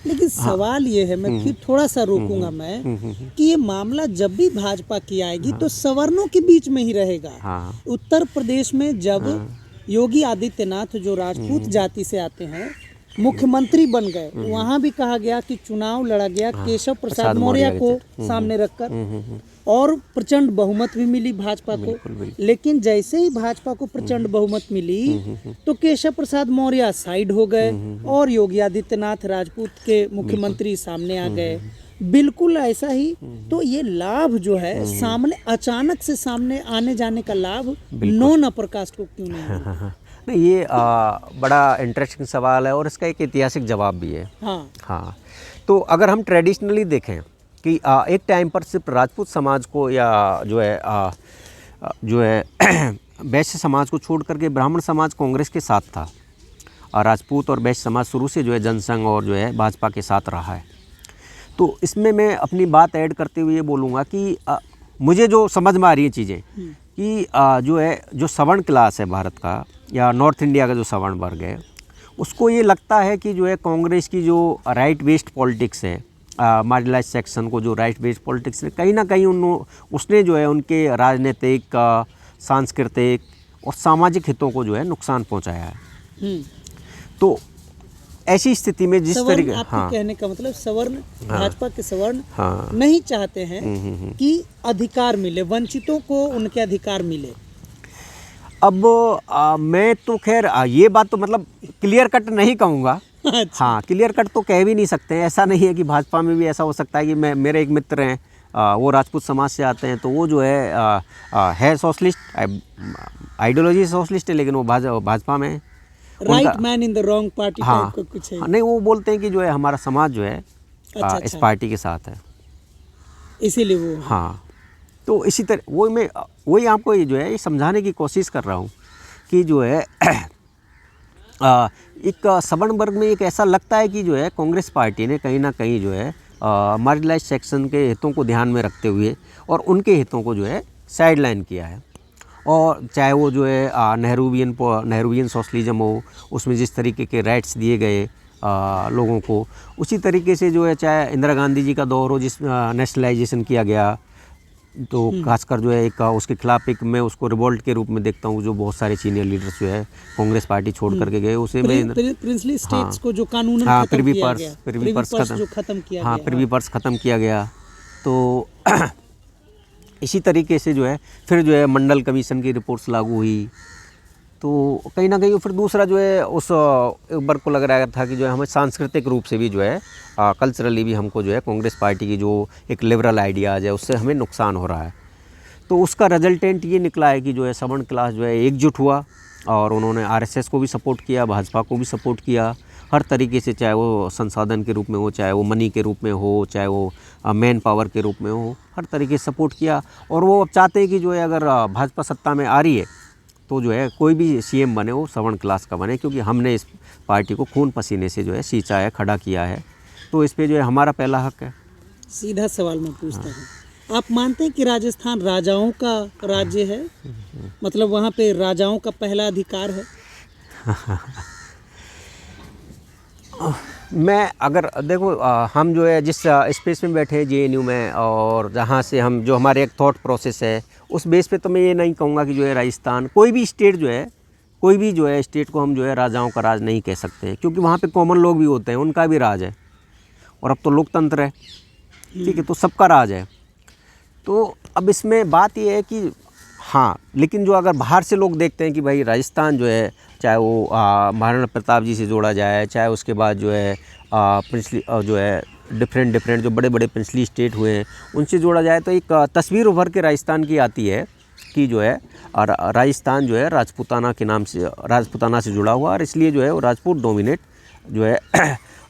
लेकिन सवाल ये है, मैं फिर थोड़ा सा रोकूंगा मैं, कि ये मामला जब भी भाजपा की आएगी तो सवर्णों के बीच में ही रहेगा। उत्तर प्रदेश में जब योगी आदित्यनाथ जो राजपूत जाति से आते हैं मुख्यमंत्री बन गए, वहाँ भी कहा गया कि चुनाव लड़ा गया केशव प्रसाद मौर्य को सामने रखकर, और प्रचंड बहुमत भी मिली भाजपा को। लेकिन जैसे ही भाजपा को प्रचंड बहुमत मिली तो केशव प्रसाद मौर्य साइड हो गए और योगी आदित्यनाथ राजपूत के मुख्यमंत्री सामने आ गए। बिल्कुल ऐसा ही। तो ये लाभ जो है सामने अचानक से सामने आने जाने का लाभ नॉन अपर कास्ट को क्यों नहीं? नहीं, ये बड़ा इंटरेस्टिंग सवाल है और इसका एक ऐतिहासिक जवाब भी है। हाँ, तो अगर हम ट्रेडिशनली देखें कि एक टाइम पर सिर्फ राजपूत समाज को या जो है वैश्य समाज को छोड़ करके ब्राह्मण समाज कांग्रेस के साथ था, और राजपूत और वैश्य समाज शुरू से जो है जनसंघ और जो है भाजपा के साथ रहा है। तो इसमें मैं अपनी बात ऐड करते हुए ये बोलूँगा कि मुझे जो समझ में आ रही है चीज़ें कि जो है जो सवर्ण क्लास है भारत का या नॉर्थ इंडिया का जो सवर्ण वर्ग है, उसको ये लगता है कि जो है कांग्रेस की जो राइट बेस्ड पॉलिटिक्स है, मार्जिनलाइज सेक्शन को जो राइट बेस्ड पॉलिटिक्स है, कहीं ना कहीं उसने जो है उनके राजनीतिक, सांस्कृतिक और सामाजिक हितों को जो है नुकसान पहुंचाया है। तो ऐसी स्थिति में जिस तरीके, हाँ, कहने का मतलब सवर्ण, भाजपा के सवर्ण नहीं चाहते हैं कि अधिकार मिले, वंचितों को उनके अधिकार मिले। अब मैं तो खैर ये बात तो मतलब क्लियर कट नहीं कहूँगा। अच्छा। हाँ, क्लियर कट तो कह भी नहीं सकते हैं। ऐसा नहीं है कि भाजपा में भी ऐसा हो सकता है कि मेरे एक मित्र हैं, वो राजपूत समाज से आते हैं, तो वो जो है सोशलिस्ट, आइडियोलॉजी सोशलिस्ट है, लेकिन वो भाजपा में right man in the wrong party हाँ, टाइप का कुछ है। नहीं, वो बोलते हैं कि जो है हमारा समाज जो है इस पार्टी के साथ है, इसीलिए वो। हाँ, तो इसी तरह वही आपको ये जो है ये समझाने की कोशिश कर रहा हूँ कि जो है एक सवर्ण वर्ग में एक ऐसा लगता है कि जो है कांग्रेस पार्टी ने कहीं ना कहीं जो है मार्जिनलाइज सेक्शन के हितों को ध्यान में रखते हुए और उनके हितों को जो है साइडलाइन किया है। और चाहे वो जो है नेहरूवियन सोशलिज्म हो, उसमें जिस तरीके के राइट्स दिए गए लोगों को, उसी तरीके से जो है चाहे इंदिरा गांधी जी का दौर हो जिस नेशनलाइजेशन किया गया, तो खासकर जो है एक उसके खिलाफ एक मैं उसको रिवोल्ट के रूप में देखता हूँ, जो बहुत सारे सीनियर लीडर्स जो है कांग्रेस पार्टी छोड़ करके गए, उसे मैं प्रिंसली स्टेट्स को जो कानूनन प्रिवी पर्स खत्म किया गया। तो इसी तरीके से जो है फिर जो है मंडल कमीशन की रिपोर्ट्स लागू हुई, तो कहीं ना कहीं फिर दूसरा जो है उस वर्ग को लग रहा था कि जो है हमें सांस्कृतिक रूप से भी जो है कल्चरली भी हमको जो है कांग्रेस पार्टी की जो एक लिबरल आइडियाज़ है उससे हमें नुकसान हो रहा है। तो उसका रिजल्टेंट ये निकला है कि जो है सवर्ण क्लास जो है एकजुट हुआ और उन्होंने आरएसएस को भी सपोर्ट किया, भाजपा को भी सपोर्ट किया, हर तरीके से, चाहे वो संसाधन के रूप में हो, चाहे वो मनी के रूप में हो, चाहे वो मैन पावर के रूप में हो, हर तरीके से सपोर्ट किया। और वो अब चाहते हैं कि जो है अगर भाजपा सत्ता में आ रही है तो जो है कोई भी सीएम बने वो सवर्ण क्लास का बने, क्योंकि हमने इस पार्टी को खून पसीने से जो है सींचा है, खड़ा किया है, तो इस पे जो है हमारा पहला हक है। सीधा सवाल मैं पूछता हूँ, आप मानते हैं कि राजस्थान राजाओं का राज्य है? मतलब वहाँ पे राजाओं का पहला अधिकार है? मैं अगर देखो, हम जो है जिस स्पेस में बैठे हैं जेएनयू में, और जहाँ से हम जो हमारे एक थॉट प्रोसेस है उस बेस पे तो मैं ये नहीं कहूँगा कि जो है राजस्थान, कोई भी स्टेट जो है, कोई भी जो है स्टेट को हम जो है राजाओं का राज नहीं कह सकते, क्योंकि वहाँ पे कॉमन लोग भी होते हैं, उनका भी राज है, और अब तो लोकतंत्र है, ठीक है, तो सबका राज है। तो अब इसमें बात ये है कि हाँ, लेकिन जो अगर बाहर से लोग देखते हैं कि भाई राजस्थान जो है, चाहे वो महाराणा प्रताप जी से जोड़ा जाए, चाहे उसके बाद जो है प्रिंसली जो है डिफरेंट जो बड़े बड़े प्रिंसली स्टेट हुए हैं उनसे जोड़ा जाए, तो एक तस्वीर उभर के राजस्थान की आती है कि जो है राजस्थान जो है राजपूताना के नाम से, राजपूताना से जुड़ा हुआ, और इसलिए जो है वो राजपूत डोमिनेट जो है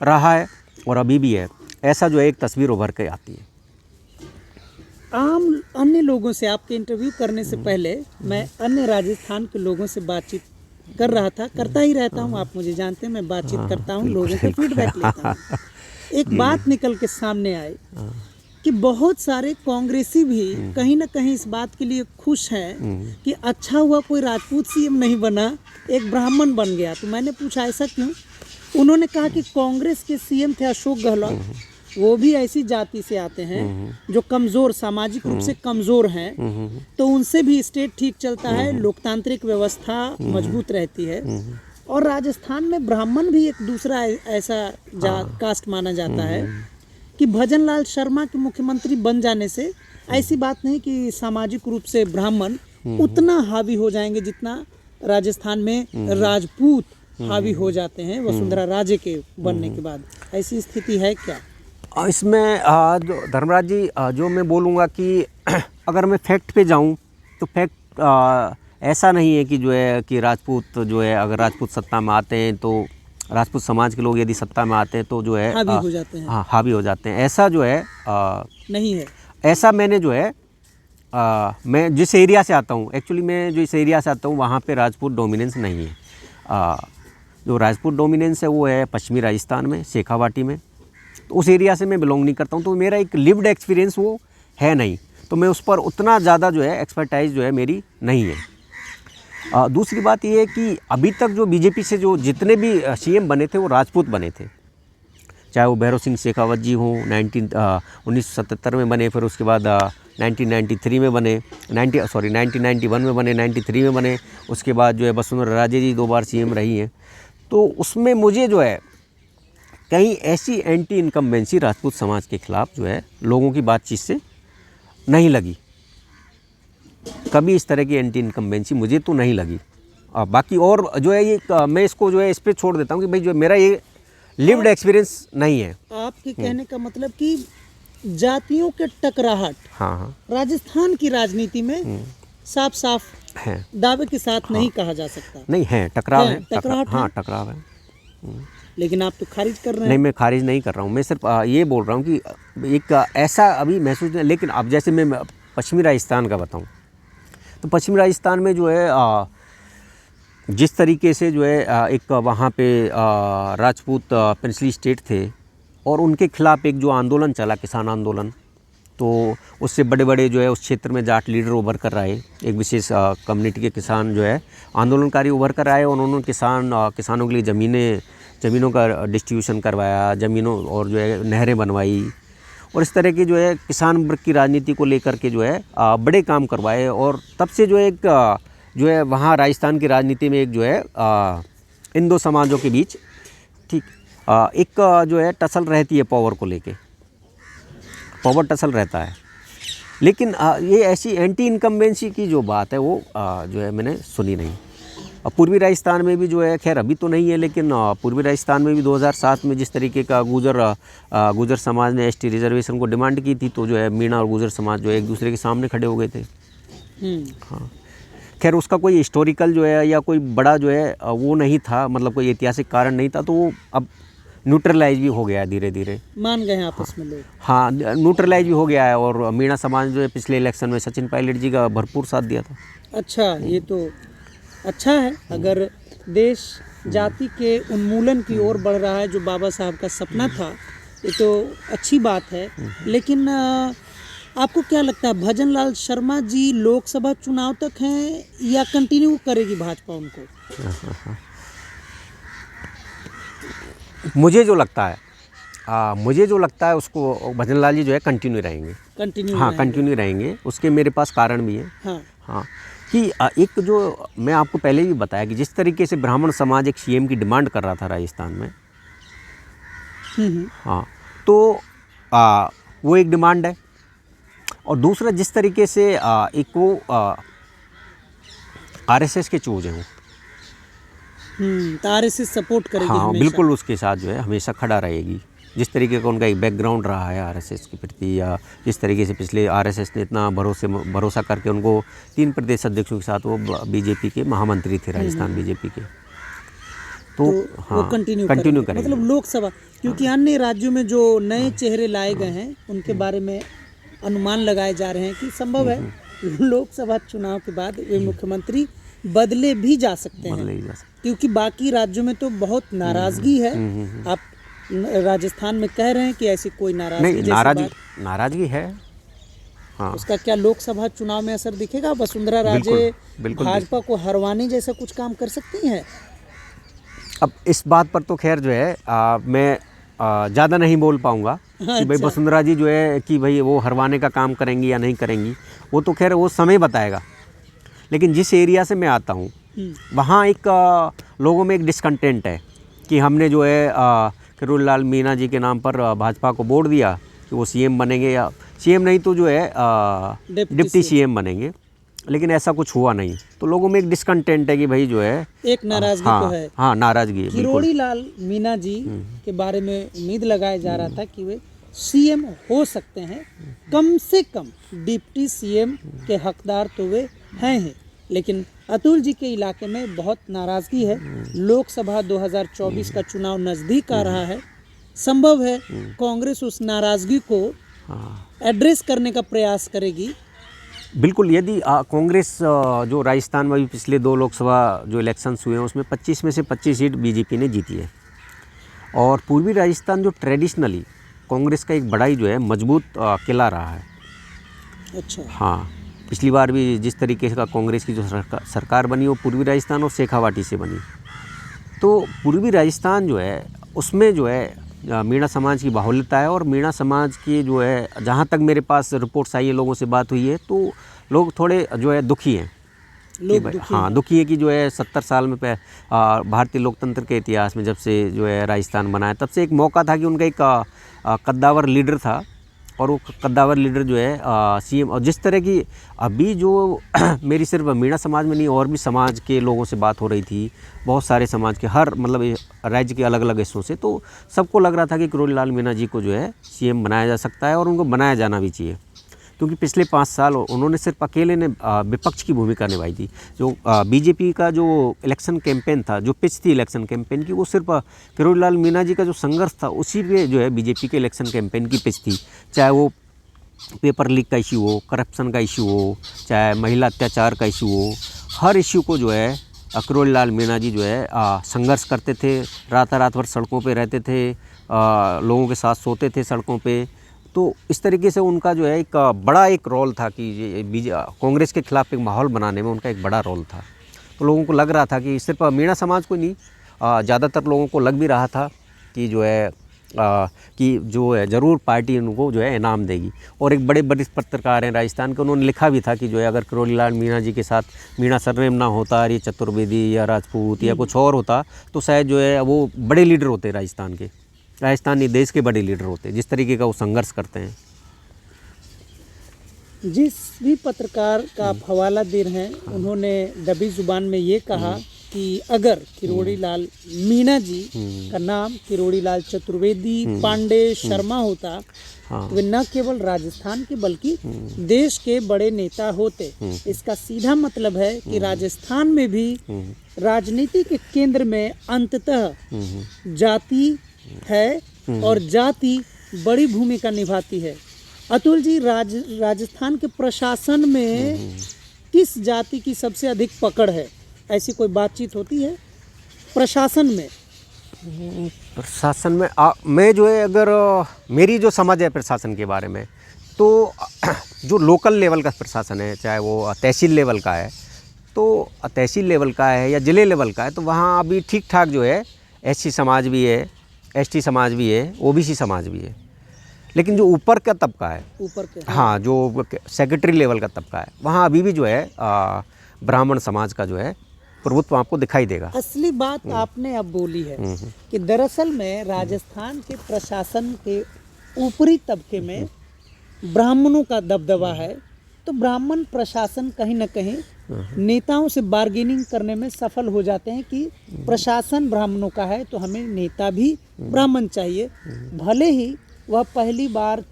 रहा है और अभी भी है, ऐसा जो है एक तस्वीर उभर के आती है। आम अन्य लोगों से, आपके इंटरव्यू करने से पहले मैं अन्य राजस्थान के लोगों से बातचीत कर रहा था, करता ही रहता हूँ, आप मुझे जानते हैं, मैं बातचीत करता हूँ, लोगों के फीडबैक लेता हूँ। एक बात निकल के सामने आई कि बहुत सारे कांग्रेसी भी कहीं ना कहीं इस बात के लिए खुश हैं कि अच्छा हुआ कोई राजपूत सीएम नहीं बना, एक ब्राह्मण बन गया। तो मैंने पूछा ऐसा क्यों? उन्होंने कहा कि कांग्रेस के सीएम थे अशोक गहलोत, वो भी ऐसी जाति से आते हैं जो कमज़ोर, सामाजिक रूप से कमज़ोर हैं, तो उनसे भी स्टेट ठीक चलता है, लोकतांत्रिक व्यवस्था मजबूत रहती है। और राजस्थान में ब्राह्मण भी एक दूसरा ऐसा कास्ट माना जाता है कि भजन लाल शर्मा के मुख्यमंत्री बन जाने से ऐसी बात नहीं कि सामाजिक रूप से ब्राह्मण उतना हावी हो जाएंगे जितना राजस्थान में राजपूत हावी हो जाते हैं वसुंधरा राजे के बनने के बाद। ऐसी स्थिति है क्या इसमें? जो धर्मराज जी, जो मैं बोलूँगा कि अगर मैं फैक्ट पे जाऊँ तो फैक्ट ऐसा नहीं है कि जो है कि राजपूत जो है, अगर राजपूत सत्ता में आते हैं तो राजपूत समाज के लोग यदि सत्ता में आते हैं तो जो है हावी हो जाते हैं। हाँ, हावी हो जाते हैं, ऐसा जो है नहीं है। ऐसा मैंने जो है मैं जिस एरिया से आता हूँ, एक्चुअली मैं जो इस एरिया से आता हूँ वहाँ पे राजपूत डोमिनेंस नहीं है। जो राजपूत डोमिनेंस है वो है पश्चिमी राजस्थान में, शेखावाटी में। तो उस एरिया से मैं बिलोंग नहीं करता हूँ, तो मेरा एक लिव्ड एक्सपीरियंस वो है नहीं, तो मैं उस पर उतना ज़्यादा जो है एक्सपर्टाइज जो है मेरी नहीं है। दूसरी बात ये है कि अभी तक जो बीजेपी से जो जितने भी सीएम बने थे वो राजपूत बने थे, चाहे वो भैरव सिंह शेखावत जी हों, 1977 में बने, फिर उसके बाद 1993 में बने, 1991 में बने, 93 में बने, उसके बाद जो है वसुंधरा राजे जी 2 बार सीएम रही हैं। तो उसमें मुझे जो है कहीं ऐसी एंटी इनकम्बेंसी राजपूत समाज के खिलाफ जो है लोगों की बातचीत से नहीं लगी, कभी इस तरह की एंटी इनकम्बेंसी मुझे तो नहीं लगी। बाकी और जो है ये मैं इसको जो है इस पर छोड़ देता हूँ कि भाई जो मेरा ये लिव्ड एक्सपीरियंस नहीं है। आपके कहने का मतलब कि जातियों के टकराहट हाँ हाँ राजस्थान की राजनीति में साफ साफ है, दावे के साथ नहीं कहा जा सकता। नहीं है, टकराव है, टकराहट हाँ है। टकराव है। लेकिन आप तो खारिज कर रहे नहीं, हैं। मैं खारिज नहीं कर रहा हूँ, मैं सिर्फ ये बोल रहा हूँ कि एक ऐसा अभी महसूस नहीं। लेकिन अब जैसे मैं पश्चिमी राजस्थान का बताऊँ तो पश्चिमी राजस्थान में जो है जिस तरीके से जो है एक वहाँ पे राजपूत प्रिंसली स्टेट थे और उनके खिलाफ एक जो आंदोलन चला, किसान आंदोलन, तो उससे बड़े बड़े जो है उस क्षेत्र में जाट लीडर उभर कर आए, एक विशेष कम्युनिटी के किसान जो है आंदोलनकारी उभर कर आए और उन्होंने किसानों के लिए ज़मीनों का डिस्ट्रीब्यूशन करवाया, ज़मीनों और जो है नहरें बनवाई, और इस तरह की जो है किसान वर्ग की राजनीति को लेकर के जो है बड़े काम करवाए। और तब से जो एक जो है वहाँ राजस्थान की राजनीति में एक जो है इन दो समाजों के बीच ठीक एक जो है टसल रहती है, पावर को लेके पावर टसल रहता है। लेकिन ये ऐसी एंटी इनकम्बेंसी की जो बात है वो जो है मैंने सुनी नहीं। पूर्वी राजस्थान में भी जो है, खैर अभी तो नहीं है, लेकिन पूर्वी राजस्थान में भी 2007 में जिस तरीके का गुजर समाज ने एसटी रिजर्वेशन को डिमांड की थी, तो जो है मीणा और गुजर समाज जो है एक दूसरे के सामने खड़े हो गए थे। हाँ, खैर उसका कोई हिस्टोरिकल जो है या कोई बड़ा जो है वो नहीं था, मतलब कोई ऐतिहासिक कारण नहीं था, तो वो अब न्यूट्रलाइज भी हो गया है, धीरे धीरे मान गए हैं आपस में लोग। हाँ, न्यूट्रलाइज भी हो गया है। और मीणा समाज जो है पिछले इलेक्शन में सचिन पायलट जी का भरपूर साथ दिया था। अच्छा, ये तो अच्छा है। अगर देश जाति के उन्मूलन की ओर बढ़ रहा है, जो बाबा साहब का सपना था, ये तो अच्छी बात है। लेकिन आपको क्या लगता है, भजन लाल शर्मा जी लोकसभा चुनाव तक हैं या कंटिन्यू करेगी भाजपा उनको? मुझे जो लगता है उसको भजन लाल जी जो है कंटिन्यू रहेंगे। कंटिन्यू रहेंगे। उसके मेरे पास कारण भी है। हाँ, कि एक जो मैं आपको पहले भी बताया कि जिस तरीके से ब्राह्मण समाज एक सीएम की डिमांड कर रहा था राजस्थान में, हाँ, तो वो एक डिमांड है। और दूसरा, जिस तरीके से एक वो आरएसएस के चूज हैं, तो आरएसएस सपोर्ट करेगी। हाँ, बिल्कुल उसके साथ जो है हमेशा खड़ा रहेगी। जिस तरीके का उनका एक बैकग्राउंड रहा है आरएसएस के प्रति, या जिस तरीके से पिछले आरएसएस ने इतना भरोसा करके उनको 3 प्रदेश अध्यक्षों के साथ वो बीजेपी के महामंत्री थे, राजस्थान बीजेपी के, तो हाँ, कंटिन्यू करेंगे। मतलब लोकसभा, क्योंकि अन्य राज्यों में जो नए चेहरे लाए गए हैं उनके बारे में अनुमान लगाए जा रहे हैं कि संभव है लोकसभा चुनाव के बाद वे मुख्यमंत्री बदले भी जा सकते हैं, क्योंकि बाकी राज्यों में तो बहुत नाराजगी है। आप राजस्थान में कह रहे हैं कि ऐसी कोई नाराजगी है। हाँ, उसका क्या लोकसभा चुनाव में असर दिखेगा? वसुंधरा राजे भाजपा को हरवाने जैसा कुछ काम कर सकती हैं? अब इस बात पर तो खैर जो है मैं ज़्यादा नहीं बोल पाऊँगा कि भाई वसुंधरा जी जो है कि भाई वो हरवाने का काम करेंगी या नहीं करेंगी, वो तो खैर वो समय बताएगा। लेकिन जिस एरिया से मैं आता हूँ वहाँ एक लोगों में एक डिसकंटेंट है कि हमने जो है किरोड़ी लाल मीणा जी के नाम पर भाजपा को वोट दिया कि वो सीएम बनेंगे, या सीएम नहीं तो जो है डिप्टी सीएम बनेंगे, लेकिन ऐसा कुछ हुआ नहीं। तो लोगों में एक डिसकंटेंट है कि भाई जो है एक नाराजगी तो है। हाँ, नाराजगी है। किरोड़ी लाल मीणा जी के बारे में उम्मीद लगाया जा रहा था कि वे सीएम हो सकते हैं, कम से कम डिप्टी सीएम के हकदार तो वे हैं ही, लेकिन अतुल जी के इलाके में बहुत नाराज़गी है। लोकसभा 2024 का चुनाव नज़दीक आ रहा है। संभव है कांग्रेस उस नाराज़गी को एड्रेस करने का प्रयास करेगी। बिल्कुल, यदि कांग्रेस जो राजस्थान में भी पिछले 2 लोकसभा जो इलेक्शंस हुए हैं उसमें 25 में से 25 सीट बीजेपी ने जीती है। और पूर्वी राजस्थान जो ट्रेडिशनली कांग्रेस का एक बड़ा ही जो है मजबूत किला रहा है। अच्छा। हाँ, पिछली बार भी जिस तरीके का कांग्रेस की जो सरकार बनी वो पूर्वी राजस्थान और शेखावाटी से बनी। तो पूर्वी राजस्थान जो है उसमें जो है मीणा समाज की बाहुल्यता है। और मीणा समाज की जो है, जहाँ तक मेरे पास रिपोर्ट्स आई है, लोगों से बात हुई है, तो लोग थोड़े जो है दुखी हैं। हाँ, दुखी है कि जो है 70 साल में भारतीय लोकतंत्र के इतिहास में जब से जो है राजस्थान बना है, तब से एक मौका था कि उनका एक कद्दावर लीडर था। और वो कद्दावर लीडर जो है सीएम, और जिस तरह की अभी जो मेरी सिर्फ मीणा समाज में नहीं और भी समाज के लोगों से बात हो रही थी, बहुत सारे समाज के, हर मतलब राज्य के अलग अलग हिस्सों से, तो सबको लग रहा था कि किरोड़ी लाल मीणा जी को जो है सीएम बनाया जा सकता है और उनको बनाया जाना भी चाहिए। क्योंकि पिछले 5 साल उन्होंने सिर्फ अकेले ने विपक्ष की भूमिका निभाई थी। जो बीजेपी का जो इलेक्शन कैंपेन था, जो पिच थी इलेक्शन कैंपेन की, वो सिर्फ किरोड़ी लाल मीणा जी का जो संघर्ष था उसी पे जो है बीजेपी के इलेक्शन कैंपेन की पिच थी। चाहे वो पेपर लीक का इशू हो, करप्शन का इशू हो, चाहे महिला अत्याचार का इशू हो, हर इशू को जो है किरोड़ी लाल मीणा जी जो है संघर्ष करते थे। रात भर सड़कों पे रहते थे, लोगों के साथ सोते थे सड़कों पे। तो इस तरीके से उनका जो है एक बड़ा एक रोल था कि कांग्रेस के खिलाफ एक माहौल बनाने में उनका एक बड़ा रोल था। तो लोगों को लग रहा था कि सिर्फ मीणा समाज को नहीं, ज़्यादातर लोगों को लग भी रहा था कि जो है ज़रूर पार्टी उनको जो है इनाम देगी। और एक बड़े पत्रकार हैं राजस्थान के, उन्होंने लिखा भी था कि जो है अगर किरोड़ी लाल मीणा जी के साथ मीणा सरनेम ना होता, ये चतुर्वेदी या राजपूत या कुछ और होता, तो शायद जो है वो बड़े लीडर होते राजस्थानी देश के बड़े लीडर होते, जिस तरीके का वो संघर्ष करते हैं। जिस भी पत्रकार का आप हवाला दे रहे हैं, उन्होंने दबी जुबान में ये कहा कि अगर किरोड़ी लाल मीणा जी का नाम किरोड़ी लाल चतुर्वेदी पांडे शर्मा होता, तो वे न केवल राजस्थान के बल्कि देश के बड़े नेता होते। इसका सीधा मतलब है कि राजस्थान में भी राजनीति के केंद्र में अंततः जाति है और जाति बड़ी भूमिका निभाती है। अतुल जी, राजस्थान के प्रशासन में किस जाति की सबसे अधिक पकड़ है? ऐसी कोई बातचीत होती है प्रशासन में? प्रशासन में मैं जो है, अगर मेरी जो समझ है प्रशासन के बारे में, तो जो लोकल लेवल का प्रशासन है, चाहे वो तहसील लेवल का है, तो तहसील लेवल का है या ज़िले लेवल का है, तो वहाँ अभी ठीक ठाक जो है एससी समाज भी है, एसटी समाज भी है, ओबीसी समाज भी है। लेकिन जो ऊपर का तबका है, हाँ, जो सेक्रेटरी लेवल का तबका है, वहाँ अभी भी जो है ब्राह्मण समाज का जो है प्रभुत्व आपको दिखाई देगा। असली बात आपने अब बोली है कि दरअसल में राजस्थान के प्रशासन के ऊपरी तबके में ब्राह्मणों का दबदबा है। तो ब्राह्मण प्रशासन कहीं न कहीं नेताओं से बार्गेनिंग करने में सफल हो जाते हैं कि प्रशासन ब्राह्मणों का है तो हमें नेता भी ब्राह्मण चाहिए, भले ही वह पहली बार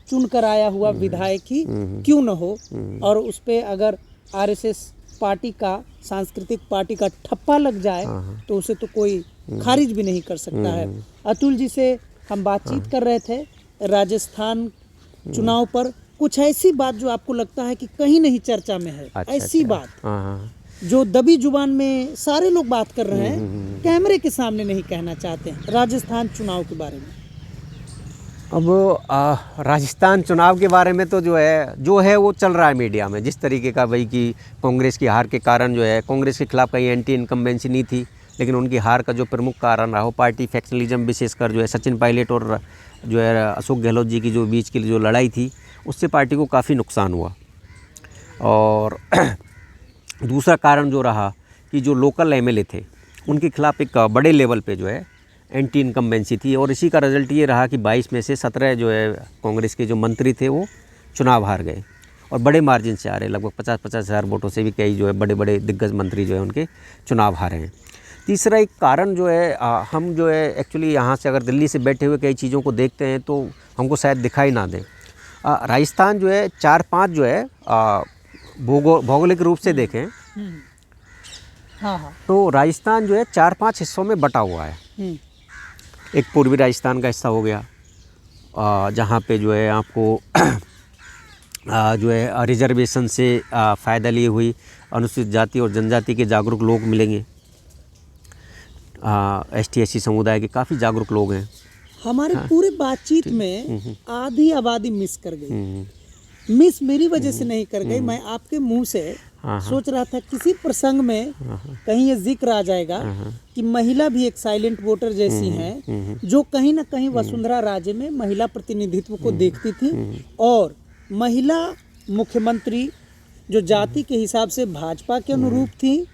चुनकर आया हुआ विधायक ही क्यों न हो, और उस पर अगर आरएसएस पार्टी का, सांस्कृतिक पार्टी का ठप्पा लग जाए तो उसे तो कोई खारिज भी नहीं कर सकता है। अतुल जी से हम बातचीत कर रहे थे राजस्थान चुनाव पर। कुछ ऐसी बात जो आपको लगता है कि कहीं नहीं चर्चा में है, ऐसी बात जो दबी जुबान में सारे लोग बात कर रहे हैं, कैमरे के सामने नहीं कहना चाहते हैं राजस्थान चुनाव के बारे में? अब राजस्थान चुनाव के बारे में तो जो है वो चल रहा है मीडिया में, जिस तरीके का भाई कि कांग्रेस की हार के कारण जो है, कांग्रेस के खिलाफ कहीं एंटी इनकम्बेंसी नहीं थी, लेकिन उनकी हार का जो प्रमुख कारण रहा वो पार्टी फैक्शनलिज्म, विशेषकर जो है सचिन पायलट और जो है अशोक गहलोत जी की जो बीच की जो लड़ाई थी, उससे पार्टी को काफ़ी नुकसान हुआ। और दूसरा कारण जो रहा कि जो लोकल एमएलए थे उनके खिलाफ एक बड़े लेवल पे जो है एंटी इनकम्बेंसी थी, और इसी का रिजल्ट ये रहा कि 22 में से 17 जो है कांग्रेस के जो मंत्री थे वो चुनाव हार गए, और बड़े मार्जिन से हारे, लगभग 50-50 हज़ार वोटों से भी कई जो है बड़े बड़े दिग्गज मंत्री जो है उनके चुनाव हारे हैं। तीसरा एक कारण जो है, हम जो है एक्चुअली यहाँ से अगर दिल्ली से बैठे हुए कई चीज़ों को देखते हैं तो हमको शायद दिखाई ना दें। राजस्थान जो है 4-5 जो है भौगोलिक रूप से देखें हाँ हाँ। तो राजस्थान जो है 4-5 हिस्सों में बटा हुआ है। एक पूर्वी राजस्थान का हिस्सा हो गया, जहाँ पे जो है आपको जो है रिजर्वेशन से फ़ायदा लिए हुई अनुसूचित जाति और जनजाति के जागरूक लोग मिलेंगे। ST SC समुदाय के काफ़ी जागरूक लोग हैं। हमारे पूरे बातचीत में आधी आबादी मिस कर गई। मिस मेरी वजह से नहीं कर गई, मैं आपके मुंह से सोच रहा था किसी प्रसंग में कहीं ये जिक्र आ जाएगा कि महिला भी एक साइलेंट वोटर जैसी हैं, जो कहीं ना कहीं वसुंधरा राजे में महिला प्रतिनिधित्व को देखती थी, और महिला मुख्यमंत्री जो जाति के हिसाब से भाजपा के अनुरूप थी,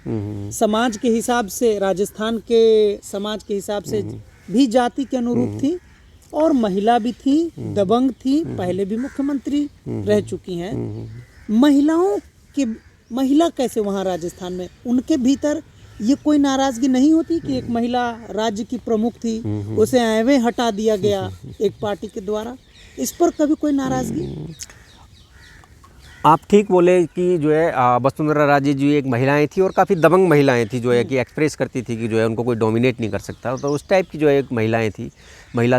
समाज के हिसाब से राजस्थान के समाज के हिसाब से भी जाति के अनुरूप थी, और महिला भी थी, दबंग थी, पहले भी मुख्यमंत्री रह चुकी हैं। महिला कैसे वहाँ राजस्थान में उनके भीतर ये कोई नाराजगी नहीं होती कि एक महिला राज्य की प्रमुख थी, उसे ऐवे हटा दिया गया एक पार्टी के द्वारा, इस पर कभी कोई नाराजगी? आप ठीक बोले कि जो है वसुंधरा राजे जी एक महिलाएं थी और काफ़ी दबंग महिलाएं थी, जो है कि एक्सप्रेस करती थी कि जो है उनको कोई डोमिनेट नहीं कर सकता, तो उस टाइप की जो है एक महिला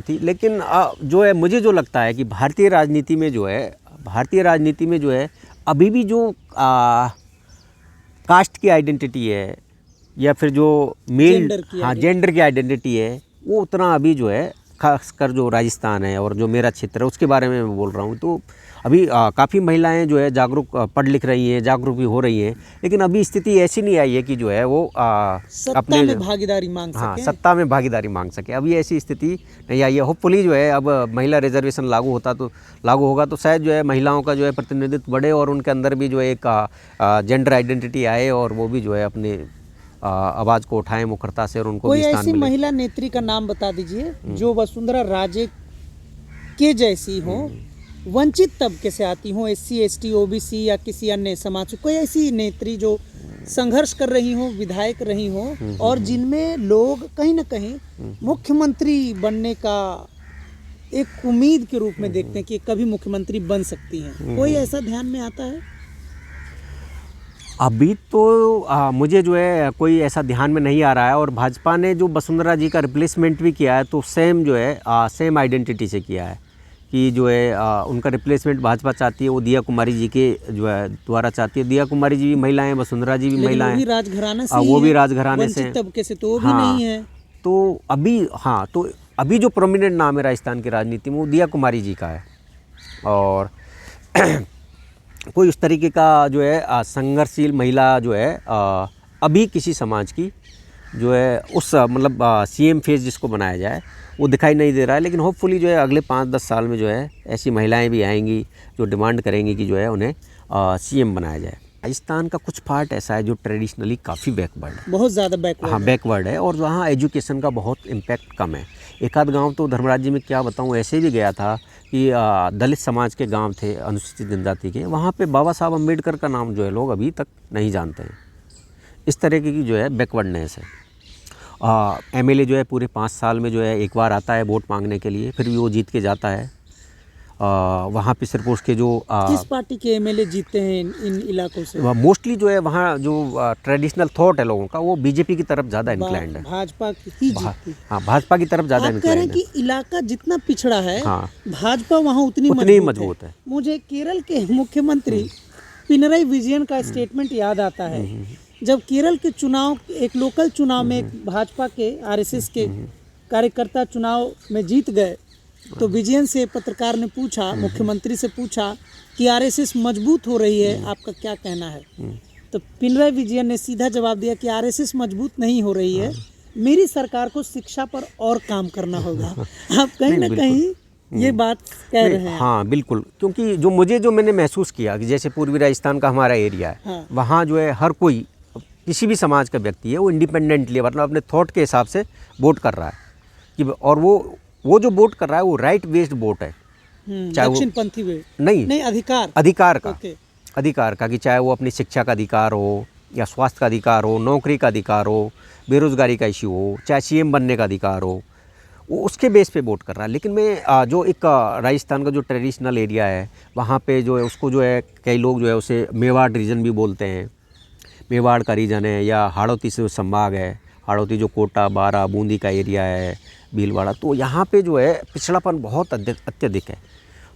थी। लेकिन जो है मुझे जो लगता है कि भारतीय राजनीति में जो है अभी भी जो कास्ट की आइडेंटिटी है या फिर जो जेंडर की आइडेंटिटी है, वो उतना अभी जो है खासकर जो राजस्थान है और जो मेरा क्षेत्र है उसके बारे में मैं बोल रहा हूँ, तो अभी काफ़ी महिलाएं जो है जागरूक पढ़ लिख रही हैं, जागरूक भी हो रही हैं, लेकिन अभी स्थिति ऐसी नहीं आई है कि जो है वो सत्ता में भागीदारी मांग सके। सत्ता में भागीदारी मांग सके, अभी ऐसी स्थिति नहीं आई है। होपफुली जो है अब महिला रिजर्वेशन लागू होगा तो शायद जो है महिलाओं का जो है प्रतिनिधित्व बढ़े और उनके अंदर भी जो है एक जेंडर आइडेंटिटी आए और वो भी जो है अपने आवाज़ को उठाएं मुखरता से और उनको कोई भी स्थान ऐसी मिले। महिला नेत्री का नाम बता दीजिए जो वसुंधरा राजे के जैसी हो, वंचित तबके से आती हो, SC ST OBC या किसी अन्य समाज, कोई ऐसी नेत्री जो संघर्ष कर रही हो, विधायक रही हो, और जिनमें लोग कहीं ना कहीं मुख्यमंत्री बनने का एक उम्मीद के रूप में देखते हैं कि कभी मुख्यमंत्री बन सकती हैं, कोई ऐसा ध्यान में आता है? अभी तो मुझे जो है कोई ऐसा ध्यान में नहीं आ रहा है, और भाजपा ने जो वसुंधरा जी का रिप्लेसमेंट भी किया है तो सेम जो है सेम आइडेंटिटी से किया है कि जो है उनका रिप्लेसमेंट भाजपा चाहती है, वो दिया कुमारी जी के जो है द्वारा चाहती है। दिया कुमारी जी भी महिला हैं, वसुंधरा जी भी महिला हैं, वो भी राजघराने से वो भी राजघराने से वंचित तबके से, तो वो भी नहीं है। तो अभी जो प्रोमिनेंट नाम है राजस्थान की राजनीति में वो दिया कुमारी जी का है, और कोई उस तरीके का जो है संघर्षशील महिला जो है अभी किसी समाज की जो है उस मतलब CM फेज जिसको बनाया जाए वो दिखाई नहीं दे रहा है। लेकिन होपफुली जो है अगले 5-10 साल में जो है ऐसी महिलाएं भी आएंगी जो डिमांड करेंगी कि जो है उन्हें CM बनाया जाए। राजस्थान का कुछ पार्ट ऐसा है जो ट्रेडिशनली काफ़ी बैकवर्ड है, बहुत ज़्यादा बैकवर्ड है, और वहाँ एजुकेशन का बहुत इम्पैक्ट कम है। एक आध गाँव तो धर्मराज जी में क्या बताऊँ, ऐसे भी गया था कि दलित समाज के गांव थे, अनुसूचित जनजाति के, वहाँ पे बाबा साहब अम्बेडकर का नाम जो है लोग अभी तक नहीं जानते हैं। इस तरह की जो है बैकवर्डनेस है। MLA जो है पूरे 5 साल में जो है एक बार आता है वोट मांगने के लिए, फिर भी वो जीत के जाता है। वहाँ पे सिर्फ उसके जो किस पार्टी के MLA जीतते हैं इन इलाकों से? मोस्टली जो है वहाँ जो ट्रेडिशनल थॉट है लोगों का वो BJP की तरफ ज़्यादा इंक्लाइंड है, भाजपा की ही जीतती। हाँ, भाजपा की तरफ ज़्यादा इंक्लाइंड है। आप कह रहे हैं कि इलाका जितना पिछड़ा है, हाँ, भाजपा वहाँ उतनी मजबूत है। मुझे केरल के मुख्यमंत्री पिनराई विजयन का स्टेटमेंट याद आता है, जब केरल के चुनाव, एक लोकल चुनाव में भाजपा के RSS के कार्यकर्ता चुनाव में जीत गए, तो विजयन से पत्रकार ने पूछा, मुख्यमंत्री से पूछा कि RSS मजबूत हो रही है, आपका क्या कहना है? तो पिनराई विजयन ने सीधा जवाब दिया कि RSS मजबूत नहीं हो रही है, मेरी सरकार को शिक्षा पर और काम करना होगा। आप कहीं ना कहीं ये बात कह रहे हैं। हाँ बिल्कुल, क्योंकि जो मैंने महसूस किया कि जैसे पूर्वी राजस्थान का हमारा एरिया है, हाँ, वहाँ जो है हर कोई किसी भी समाज का व्यक्ति है वो इंडिपेंडेंटली मतलब अपने थॉट के हिसाब से वोट कर रहा है कि, और वो जो वोट कर रहा है वो राइट बेस्ड वोट है, चाहे दक्षिणपंथी नहीं अधिकार का कि चाहे वो अपनी शिक्षा का अधिकार हो या स्वास्थ्य का अधिकार हो, नौकरी का अधिकार हो, बेरोजगारी का इश्यू हो, चाहे CM बनने का अधिकार हो, वो उसके बेस पे वोट कर रहा है। लेकिन मैं जो एक राजस्थान का जो ट्रेडिशनल एरिया है वहाँ पे जो है उसको जो है कई लोग जो है उसे मेवाड़ रीजन भी बोलते हैं। मेवाड़ का रीजन है या हाड़ौती से संभाग है, हाड़ौती जो कोटा, बारा, बूंदी का एरिया है, भीलवाड़ा, तो यहाँ पे जो है पिछड़ापन बहुत अत्यधिक है।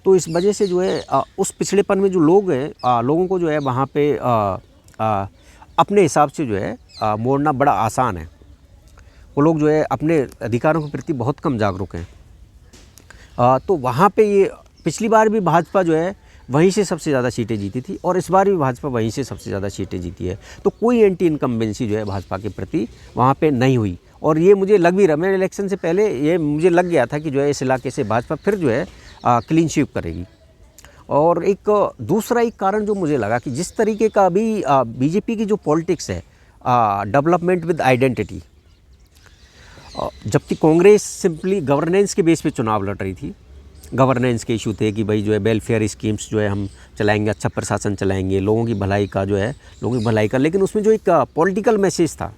तो इस वजह से जो है उस पिछड़ेपन में जो लोग हैं, लोगों को जो है वहाँ पे अपने हिसाब से जो है मोड़ना बड़ा आसान है। वो लोग जो है अपने अधिकारों के प्रति बहुत कम जागरूक हैं। तो वहाँ पे ये पिछली बार भी भाजपा जो है वहीं से सबसे ज़्यादा सीटें जीती थी और इस बार भी भाजपा वहीं से सबसे ज़्यादा सीटें जीती है। तो कोई एंटी इनकम्बेंसी जो है भाजपा के प्रति वहाँ पे नहीं हुई और ये मुझे लग भी रहा, मैं इलेक्शन से पहले ये मुझे लग गया था कि जो है इस इलाके से भाजपा फिर जो है क्लीन स्वीप करेगी। और एक दूसरा एक कारण जो मुझे लगा कि जिस तरीके का अभी बीजेपी की जो पॉलिटिक्स है, डेवलपमेंट विद आइडेंटिटी, जबकि कांग्रेस सिंपली गवर्नेंस के बेस पे चुनाव लड़ रही थी। गवर्नेंस के इशू थे कि भाई जो है वेलफेयर स्कीम्स जो है हम चलाएंगे, अच्छा प्रशासन चलाएंगे, लोगों की भलाई का जो है लोगों की भलाई का, लेकिन उसमें जो एक पॉलिटिकल मैसेज था,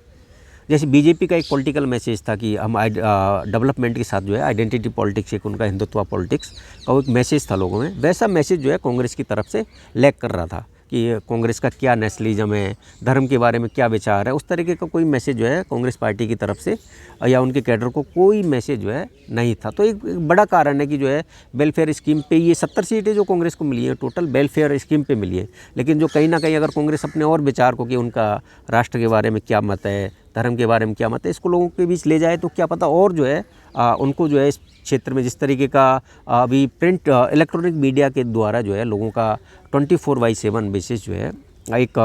जैसे बीजेपी का एक पॉलिटिकल मैसेज था कि हम डेवलपमेंट के साथ जो है आइडेंटिटी पॉलिटिक्स, एक उनका हिंदुत्व पॉलिटिक्स का वो एक मैसेज था लोगों में, वैसा मैसेज जो है कांग्रेस की तरफ से लैक कर रहा था कि कांग्रेस का क्या नेशनलिज्म है, धर्म के बारे में क्या विचार है, उस तरीके का कोई मैसेज जो है कांग्रेस पार्टी की तरफ से या उनके कैडर को कोई मैसेज जो है नहीं था। तो एक बड़ा कारण है कि जो है वेलफेयर स्कीम पे ये 70 सीटें जो कांग्रेस को मिली है टोटल वेलफेयर स्कीम पे मिली है, लेकिन जो कहीं ना कहीं अगर कांग्रेस अपने और विचार को कि उनका राष्ट्र के बारे में क्या मत है, धर्म के बारे में क्या मत है, इसको लोगों के बीच ले जाए तो क्या पता और जो है उनको जो है इस क्षेत्र में जिस तरीके का अभी प्रिंट इलेक्ट्रॉनिक मीडिया के द्वारा जो है लोगों का 24/7 बेसिस जो है एक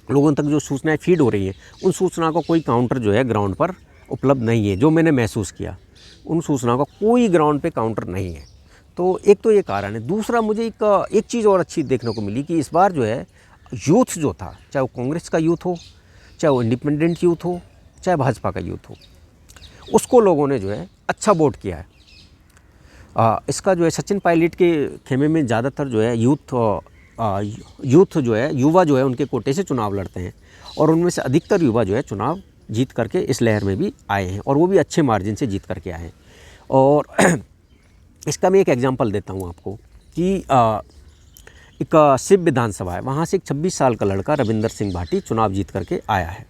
लोगों तक जो सूचनाएं फीड हो रही हैं, उन सूचनाओं का कोई काउंटर जो है ग्राउंड पर उपलब्ध नहीं है। जो मैंने महसूस किया उन सूचनाओं का कोई ग्राउंड पे काउंटर नहीं है। तो एक तो ये कारण है। दूसरा मुझे एक चीज़ और अच्छी देखने को मिली कि इस बार जो है यूथ जो था, चाहे वो कांग्रेस का यूथ हो, चाहे वो इंडिपेंडेंट यूथ हो, चाहे भाजपा का यूथ हो, उसको लोगों ने जो है अच्छा वोट किया है। इसका जो है सचिन पायलट के खेमे में ज़्यादातर जो है यूथ जो है युवा जो है उनके कोटे से चुनाव लड़ते हैं और उनमें से अधिकतर युवा जो है चुनाव जीत करके इस लहर में भी आए हैं और वो भी अच्छे मार्जिन से जीत करके आए हैं। और इसका मैं एक एग्जांपल देता हूँ आपको कि एक सिप विधानसभा है, वहाँ से एक 26 साल का लड़का रविंदर सिंह भाटी चुनाव जीत करके आया है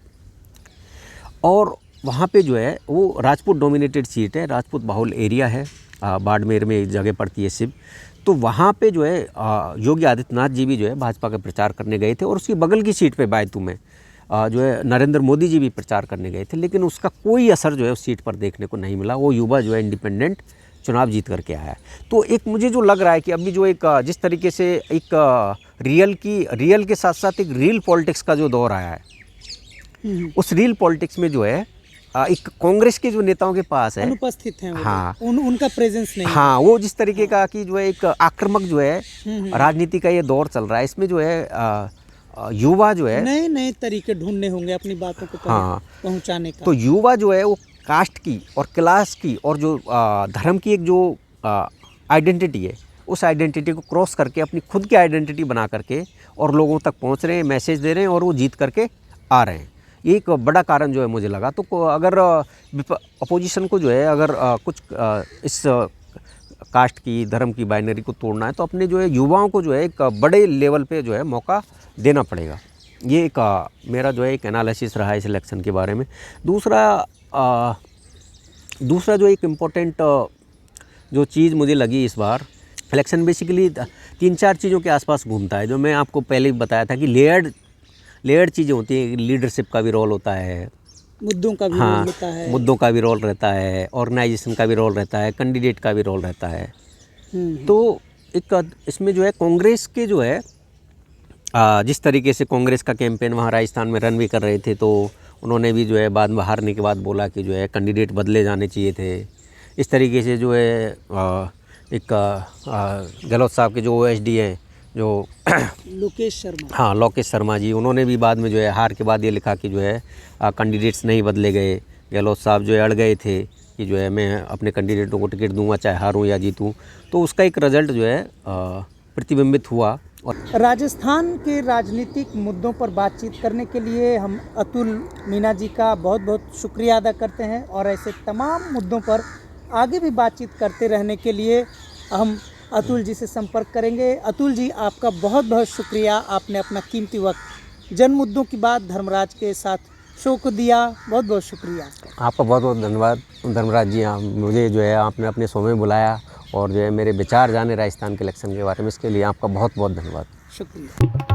और वहाँ पे जो है वो राजपूत डोमिनेटेड सीट है, राजपूत बाहुल एरिया है, बाड़मेर में एक जगह पड़ती है सिप। तो वहाँ पे जो है योगी आदित्यनाथ जी भी जो है भाजपा का प्रचार करने गए थे और उसकी बगल की सीट पे बैतू में जो है नरेंद्र मोदी जी भी प्रचार करने गए थे, लेकिन उसका कोई असर जो है उस सीट पर देखने को नहीं मिला। वो युवा जो है इंडिपेंडेंट चुनाव जीत करके आया है। तो एक मुझे जो लग रहा है कि अभी जो एक जिस तरीके से एक रियल के साथ साथ एक रील पॉलिटिक्स का जो दौर आया है, उस रील पॉलिटिक्स में जो है एक कांग्रेस के जो नेताओं के पास है अनुपस्थित हैं वो, हाँ उनका प्रेजेंस नहीं, हाँ वो जिस तरीके का कि जो है एक आक्रामक जो है राजनीति का ये दौर चल रहा है, इसमें जो है युवा जो है नए नए तरीके ढूंढने होंगे अपनी बातों को पहुंचाने का। तो युवा जो है वो कास्ट की और क्लास की और जो धर्म की एक जो आइडेंटिटी है, उस आइडेंटिटी को क्रॉस करके अपनी खुद की आइडेंटिटी बना करके और लोगों तक पहुंच रहे हैं, मैसेज दे रहे हैं और वो जीत करके आ रहे हैं। ये एक बड़ा कारण जो है मुझे लगा। तो अगर अपोजिशन को जो है अगर कुछ इस कास्ट की धर्म की बाइनरी को तोड़ना है तो अपने जो है युवाओं को जो है एक बड़े लेवल पे जो है मौका देना पड़ेगा। ये एक मेरा जो है एक एनालिसिस रहा है इस इलेक्शन के बारे में। दूसरा जो एक इम्पोर्टेंट जो चीज़ मुझे लगी इस बार इलेक्शन बेसिकली 3-4 चीज़ों के आसपास घूमता है, जो मैं आपको पहले भी बताया था कि लेयर्ड चीज़ें होती हैं। लीडरशिप का भी रोल होता है, मुद्दों का भी रोल होता है, मुद्दों का भी रोल रहता है, ऑर्गेनाइजेशन का भी रोल रहता है, कैंडिडेट का भी रोल रहता है। तो एक इसमें जो है कांग्रेस के जो है जिस तरीके से कांग्रेस का कैंपेन वहाँ राजस्थान में रन भी कर रहे थे, तो उन्होंने भी जो है बाद में हारने के बाद बोला कि जो है कैंडिडेट बदले जाने चाहिए थे। इस तरीके से जो है एक गहलोत साहब के जो OSD हैं जो लोकेश शर्मा, हाँ लोकेश शर्मा जी, उन्होंने भी बाद में जो है हार के बाद ये लिखा कि जो है कैंडिडेट्स नहीं बदले गए। गहलोत साहब जो है अड़ गए थे कि जो है मैं अपने कैंडिडेटों को टिकट दूंगा चाहे हारूं या जीतूं। तो उसका एक रिजल्ट जो है प्रतिबिंबित हुआ। और राजस्थान के राजनीतिक मुद्दों पर बातचीत करने के लिए हम अतुल मीना जी का बहुत बहुत शुक्रिया अदा करते हैं और ऐसे तमाम मुद्दों पर आगे भी बातचीत करते रहने के लिए हम अतुल जी से संपर्क करेंगे। अतुल जी, आपका बहुत बहुत शुक्रिया, आपने अपना कीमती वक्त जन मुद्दों की बात धर्मराज के साथ शो को दिया। बहुत बहुत शुक्रिया। आपका बहुत बहुत धन्यवाद धर्मराज जी। मुझे जो है आपने अपने शो में बुलाया और जो है मेरे विचार जाने राजस्थान के इलेक्शन के बारे में, इसके लिए आपका बहुत बहुत धन्यवाद। शुक्रिया।